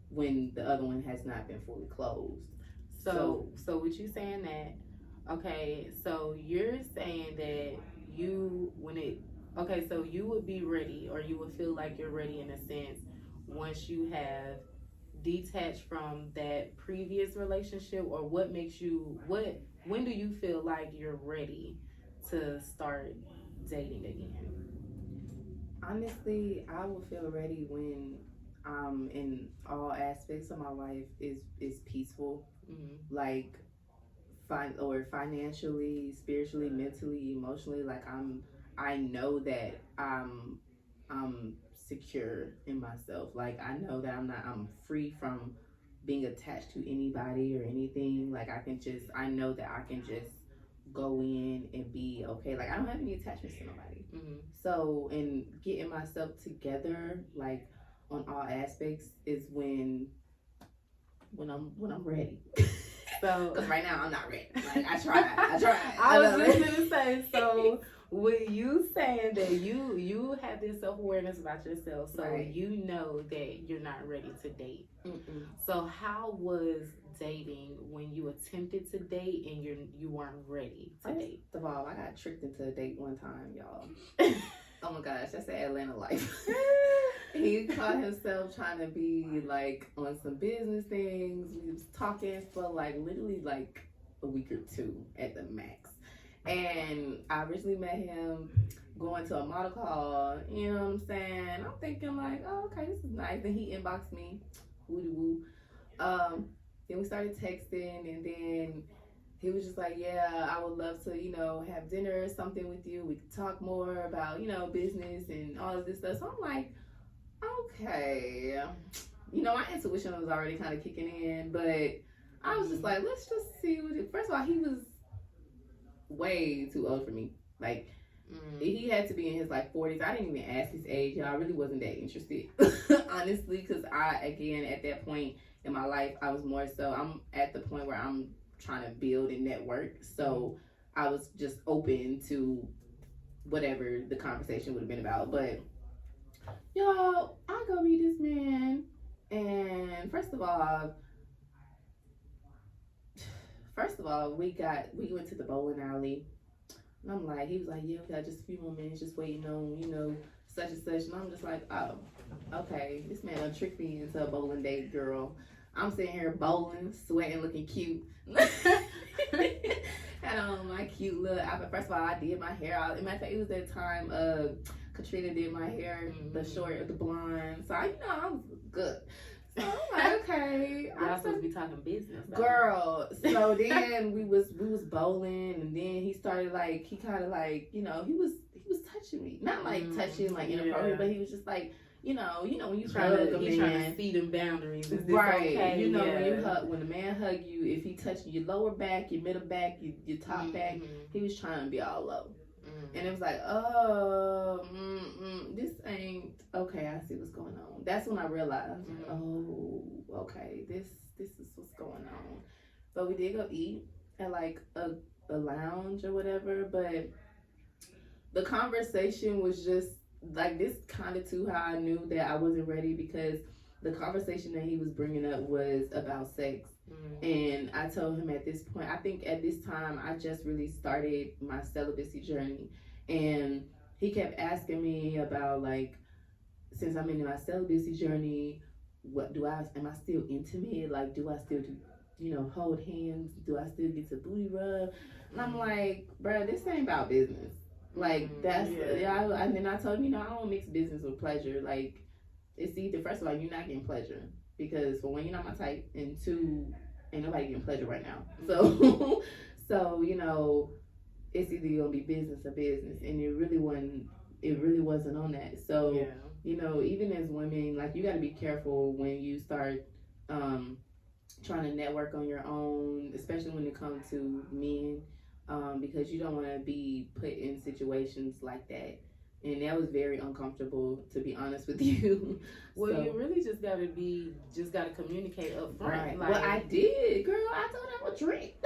when the other one has not been fully closed. So with you saying that, okay, so you're saying that you would be ready, or you would feel like you're ready in a sense once you have detach from that previous relationship, or what makes you when do you feel like you're ready to start dating again? Honestly, I will feel ready when in all aspects of my life is peaceful. Like financially, spiritually, mentally, emotionally, like I know that I'm secure in myself. Like I know that I'm free from being attached to anybody or anything. Like I know that I can just go in and be okay. Like I don't have any attachments to nobody. So, and getting myself together, like on all aspects, is when I'm ready. So, because right now I'm not ready. Like I tried. I was just gonna say, so with you saying that you have this self-awareness about yourself, so right. You know that you're not ready to date. So how was dating when you attempted to date and you weren't ready to date? First of all, I got tricked into a date one time, y'all. Oh my gosh, that's the Atlanta life. He caught himself trying to be like on some business things. We was talking for like literally like a week or two at the max. And I originally met him going to a model call, you know what I'm saying? I'm thinking like, oh, okay, this is nice. And he inboxed me, woo. Then we started texting, and then he was just like, yeah, I would love to, have dinner or something with you. We could talk more about, business and all of this stuff. So I'm like, okay. My intuition was already kind of kicking in, but I was just like, let's just see what it. First of all, he was way too old for me. Like, he had to be in his like 40s. I didn't even ask his age. I really wasn't that interested, honestly, because again, at that point in my life, I was more so, I'm at the point where I'm trying to build and network. So I was just open to whatever the conversation would have been about. But y'all, I go meet this man, and first of all, we went to the bowling alley, and I'm like, he was like, yeah, we got just a few more minutes, just waiting on, such and such, and I'm just like, oh, okay, this man done tricked me into a bowling date, girl. I'm sitting here bowling, sweating, looking cute. Had on my cute little outfit. First of all, I did my hair. As a matter of fact, it was that time Katrina did my hair, the short, the blonde. So I was good. So I'm like, okay. I'm supposed to be talking business, though. Girl. So then we was bowling, and then he started like, he kind of like, he was touching me. Not like touching like inappropriate, but he was just like, when you hug a man, he's trying to see them boundaries. Is this right. Okay? When a man hug you, if he touching your lower back, your middle back, your top back, he was trying to be all low. And it was like, this ain't okay. I see what's going on. That's when I realized, oh, okay, this is what's going on. So we did go eat at like a lounge or whatever, but the conversation was just like this kind of too how I knew that I wasn't ready, because the conversation that he was bringing up was about sex. And I told him at this point, I think at this time I just really started my celibacy journey, and he kept asking me about like, since I'm in my celibacy journey, am I still intimate? Like, do I still do hold hands? Do I still get to booty rub? And I'm like, bro, this ain't about business. Like, that's, and then I told him, I don't mix business with pleasure. Like, it's either, first of all, you're not getting pleasure, because for one, you're not my type, and two, ain't nobody getting pleasure right now. So, it's either you're gonna be business or business, and it really wasn't on that. So, even as women, like, you gotta be careful when you start, trying to network on your own, especially when it comes to men. Because you don't want to be put in situations like that, and that was very uncomfortable, to be honest with you. Well, so, you really just gotta communicate up front. Right. Like, well, I did, girl. I told him I was tricked.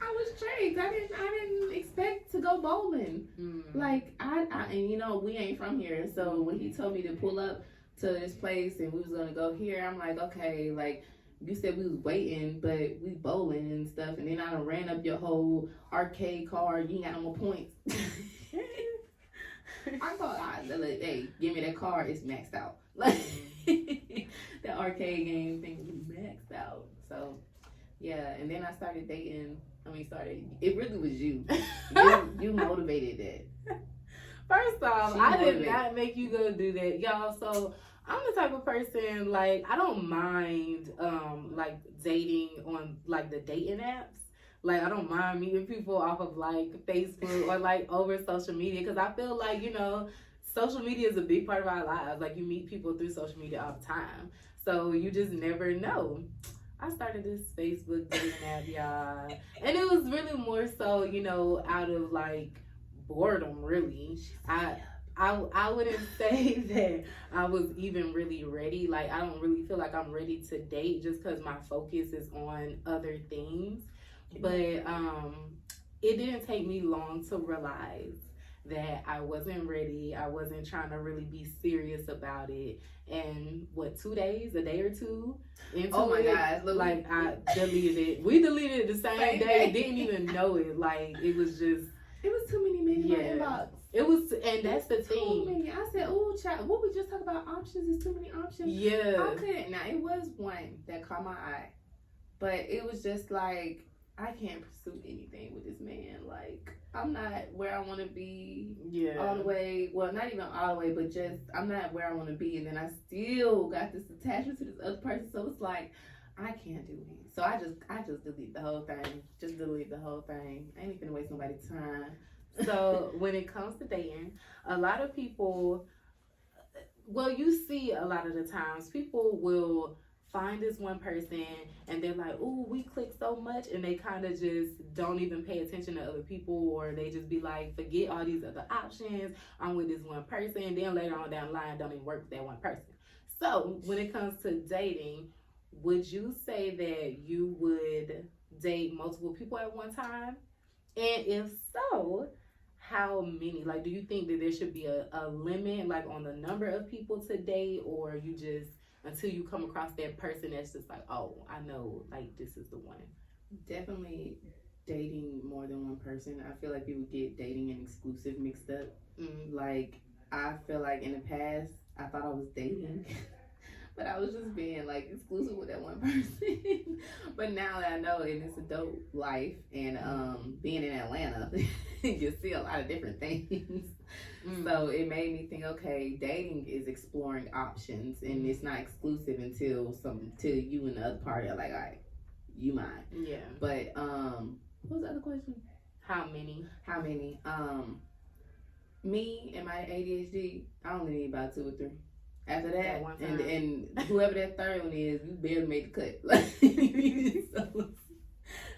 I was tricked. I didn't expect to go bowling. Like and we ain't from here, so when he told me to pull up to this place and we was gonna go here, I'm like, okay, like, you said we was waiting, but we bowling and stuff, and then I done ran up your whole arcade card. You ain't got no more points. I thought, hey, give me that card. It's maxed out. Like, arcade game thing was maxed out. So yeah, and then I started dating. It really was you. You motivated it. First off, I did not make you go do that, y'all. So I'm the type of person, like, I don't mind like dating on like the dating apps. Like, I don't mind meeting people off of like Facebook or like over social media, because I feel like, you know, social media is a big part of our lives. Like, you meet people through social media all the time, so you just never know. I started this Facebook dating app, y'all, and it was really more so, you know, out of like boredom, really. I wouldn't say that I was even really ready. Like, I don't really feel like I'm ready to date just because my focus is on other things. But it didn't take me long to realize that I wasn't ready. I wasn't trying to really be serious about it. And what, 2 days, a day or two into God, like, I deleted it. We deleted it the same day. Didn't even know it. Like, it was just, it was too many men in my inbox. It was, and that's the thing. Too many. I said, "Oh, child, what we just talked about options is too many options." Yeah, I couldn't. Now it was one that caught my eye, but it was just like, I can't pursue anything with this man. Like, I'm not where I want to be. Yeah. All the way. Well, not even all the way, but just I'm not where I want to be, and then I still got this attachment to this other person. So it's like, I can't do it. So I just delete the whole thing. Just delete the whole thing. I ain't gonna waste nobody's time. So when it comes to dating, a lot of people, well, you see a lot of the times people will find this one person and they're like, "Ooh, we click so much," and they kind of just don't even pay attention to other people, or they just be like, forget all these other options, I'm with this one person, and then later on down the line don't even work with that one person. So when it comes to dating, would you say that you would date multiple people at one time? And if so, how many? Like, do you think that there should be a limit, like, on the number of people to date, or you just, until you come across that person that's just like, oh, I know, like, this is the one? Definitely dating more than one person. I feel like people get dating and exclusive mixed up. Like, I feel like in the past, I thought I was dating, but I was just being like exclusive with that one person. But now that I know in this adult life and being in Atlanta, you see a lot of different things. So it made me think, okay, dating is exploring options, and it's not exclusive until you and the other party are like, all right, you mine. Yeah. But what was the other question? How many? Me and my ADHD, I only need about 2 or 3. After that, and whoever that third one is, you barely made the cut. Like,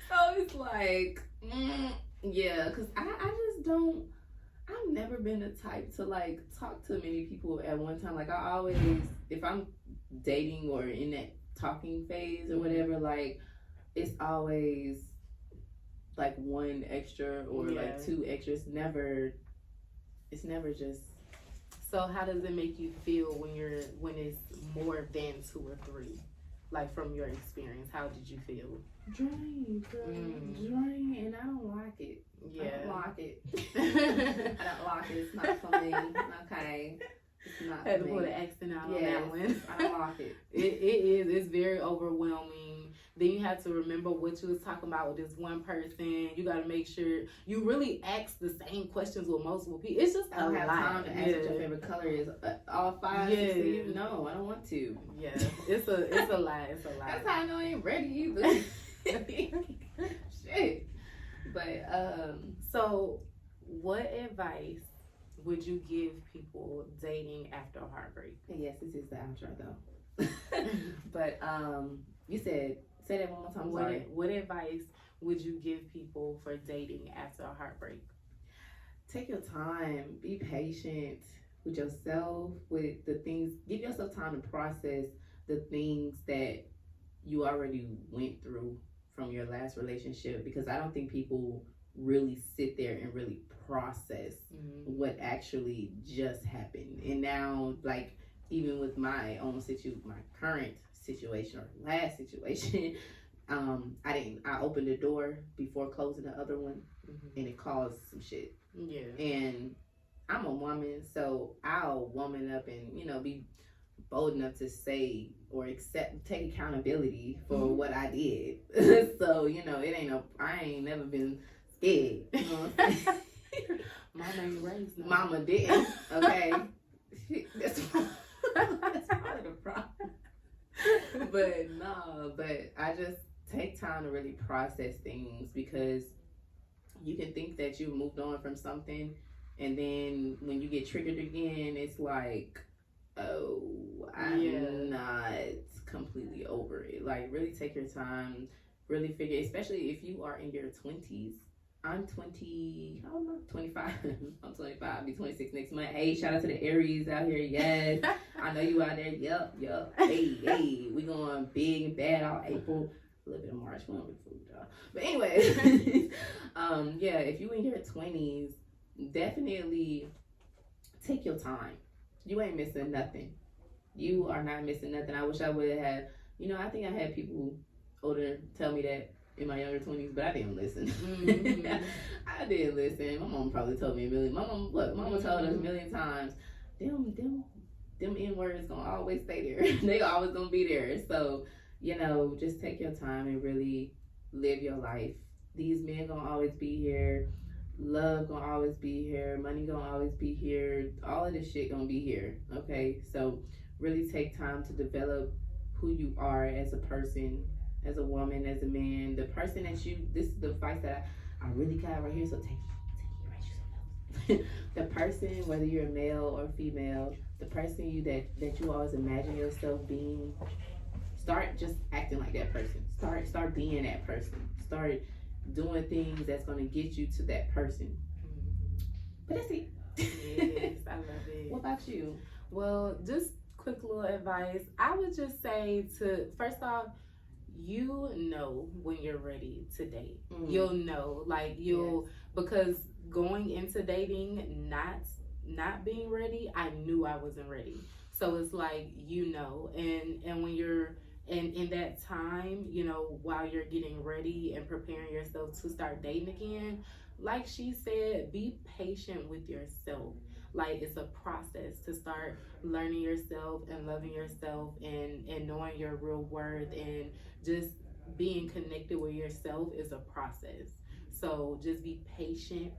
so it's like, yeah, because I just don't. I've never been the type to like talk to many people at one time. Like, I always, if I'm dating or in that talking phase or whatever, like, it's always like one extra or like 2 extras. It's never just. So how does it make you feel when it's more than 2 or 3? Like, from your experience, how did you feel? Drained, and I don't like it. Yeah. I don't like it. I don't like it. It's not for me. Okay. It's not Had for to me. put an accent out on that one. I don't like it. It is. It's very overwhelming. Then you have to remember what you was talking about with this one person. You got to make sure you really ask the same questions with multiple people. It's just I don't have time to ask what your favorite color is. All 5, 6 of you? No, I don't want to. Yeah, it's a lot. It's a lot. That's how I know I ain't ready either. Shit. But so what advice would you give people dating after a heartbreak? Yes, this is the outro though. But you said, say that one more time. Sorry. What advice would you give people for dating after a heartbreak? Take your time. Be patient with yourself, with the things. Give yourself time to process the things that you already went through from your last relationship, because I don't think people really sit there and really process what actually just happened. And now, like, even with my own my current situation or last situation, I opened the door before closing the other one, and it caused some shit. Yeah. And I'm a woman, so I'll woman up and, be bold enough to say or take accountability for what I did. So, you know, I ain't never been scared. You know what I'm saying? Mama ain't raised no. Mama didn't, okay? That's part of the problem. But no, but I just take time to really process things, because you can think that you moved on from something, and then when you get triggered again, it's like, oh, I'm not completely over it. Like, really take your time, really figure, especially if you are in your 20s. I'm 20, I don't know, 25. I'm 25, I'll be 26 next month. Hey, shout out to the Aries out here. Yes, I know you out there. Yup. Hey, we going big and bad all April. A little bit of March, we don't be food, y'all. But anyway, yeah, if you in your 20s, definitely take your time. You ain't missing nothing. You are not missing nothing. I wish I would have had, you know, I think I had people older tell me that in my younger 20s, but I didn't listen. I didn't listen. My mom probably told me a million. Mama told us a million times, them N-words gonna always stay there. They always gonna be there. So, you know, just take your time and really live your life. These men gonna always be here. Love gonna always be here. Money gonna always be here. All of this shit gonna be here. Okay, so really take time to develop who you are as a person, as a woman, as a man. The person that this is the advice that I really got right here. So take it, write you some notes. The person, whether you're a male or female, the person that you always imagine yourself being, start just acting like that person. Start being that person. Start doing things that's going to get you to that person. But that's it. Yes, I love it. What about you? Well, just quick little advice. I would just say to, first off, you know when you're ready to date. You'll know, like because going into dating, not being ready, I knew I wasn't ready. So it's like, you know, and when you're in that time, you know, while you're getting ready and preparing yourself to start dating again, like she said, be patient with yourself. Like, it's a process to start learning yourself and loving yourself and knowing your real worth, and just being connected with yourself is a process. So just be patient,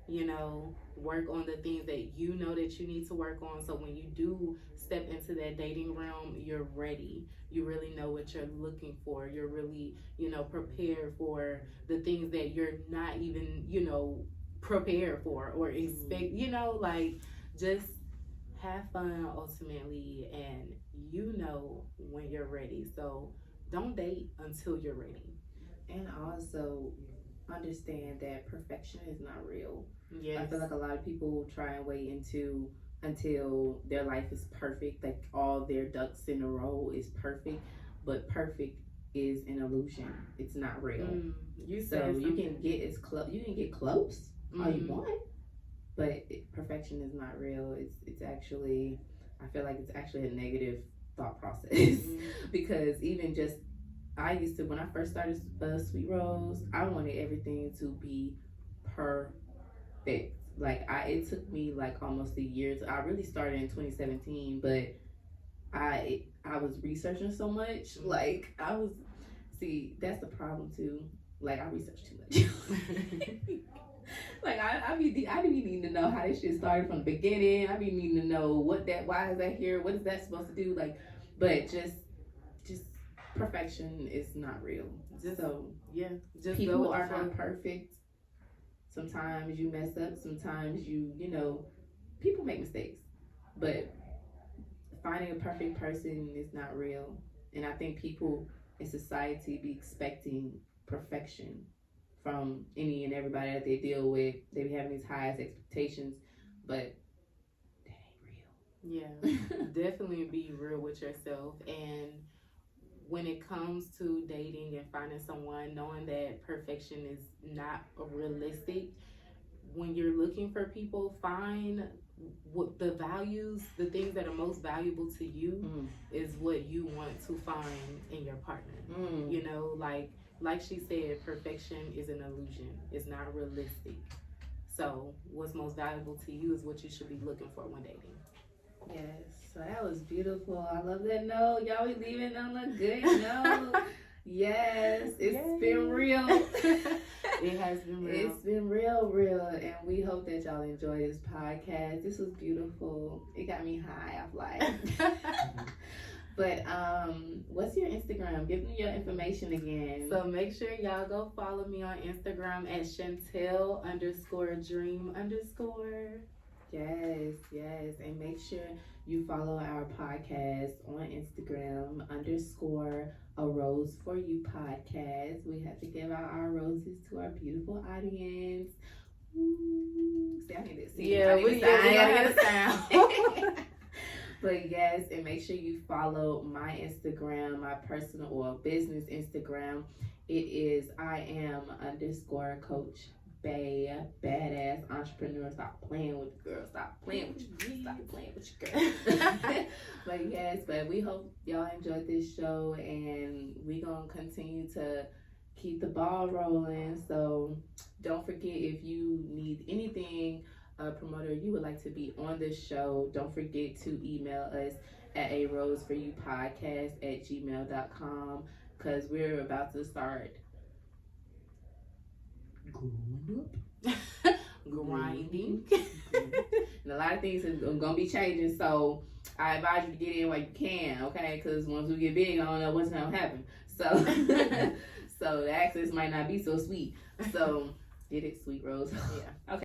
you know, work on the things that you know that you need to work on. So when you do step into that dating realm, you're ready. You really know what you're looking for. You're really, you know, prepared for the things that you're not even, you know, prepared for or expect, you know, like, just have fun ultimately, and you know when you're ready. So don't date until you're ready. And also understand that perfection is not real. Yes. I feel like a lot of people try and wait until their life is perfect, like all their ducks in a row is perfect, but perfect is an illusion. It's not real. You can get close all you want, but perfection is not real. It's actually, I feel like it's actually a negative thought process. Because even just, I used to, when I first started Sweet Rose, I wanted everything to be perfect. Like, it took me like almost a year I really started in 2017, but I was researching so much. Like, that's the problem too. Like, I researched too much. Like, I be needing to know how this shit started from the beginning. I be needing to know why is that here? What is that supposed to do? Like, but just perfection is not real. Just people are not perfect. Sometimes you mess up. Sometimes you know, people make mistakes. But finding a perfect person is not real. And I think people in society be expecting perfection from any and everybody that they deal with. They be having these highest expectations, but that ain't real. Yeah, definitely be real with yourself. And when it comes to dating and finding someone, knowing that perfection is not realistic, when you're looking for people, find what the values, the things that are most valuable to you is what you want to find in your partner. You know, like she said, perfection is an illusion. It's not realistic. So what's most valuable to you is what you should be looking for when dating. Yes, so that was beautiful. I love that note. Y'all be leaving on a good note. Yes, it's been real. It has been real. It's been real, and we hope that y'all enjoy this podcast. This was beautiful. It got me high off life. But what's your Instagram? Give me your information again. So make sure y'all go follow me on Instagram at Chantel_dream_. Yes, and make sure you follow our podcast on Instagram _A Rose For You podcast. We have to give out our roses to our beautiful audience. Ooh. See, I need to see. Yeah, we gotta get a sound. But yes, and make sure you follow my Instagram, my personal or business Instagram. It is IAM_Coach Bay, badass entrepreneur. Stop playing with the girl. Stop playing with your Stop playing with your girl. But yes, but we hope y'all enjoyed this show, and we gonna continue to keep the ball rolling. So don't forget, if you need anything, promoter, you would like to be on this show, don't forget to email us at aroseforyouPodcast@gmail.com, because we're about to start grinding. And a lot of things are gonna be changing, so I advise you to get in while you can, okay? Because once we get big, I don't know what's gonna happen. So so the access might not be so sweet. So get it, sweet Rose. Yeah. Okay.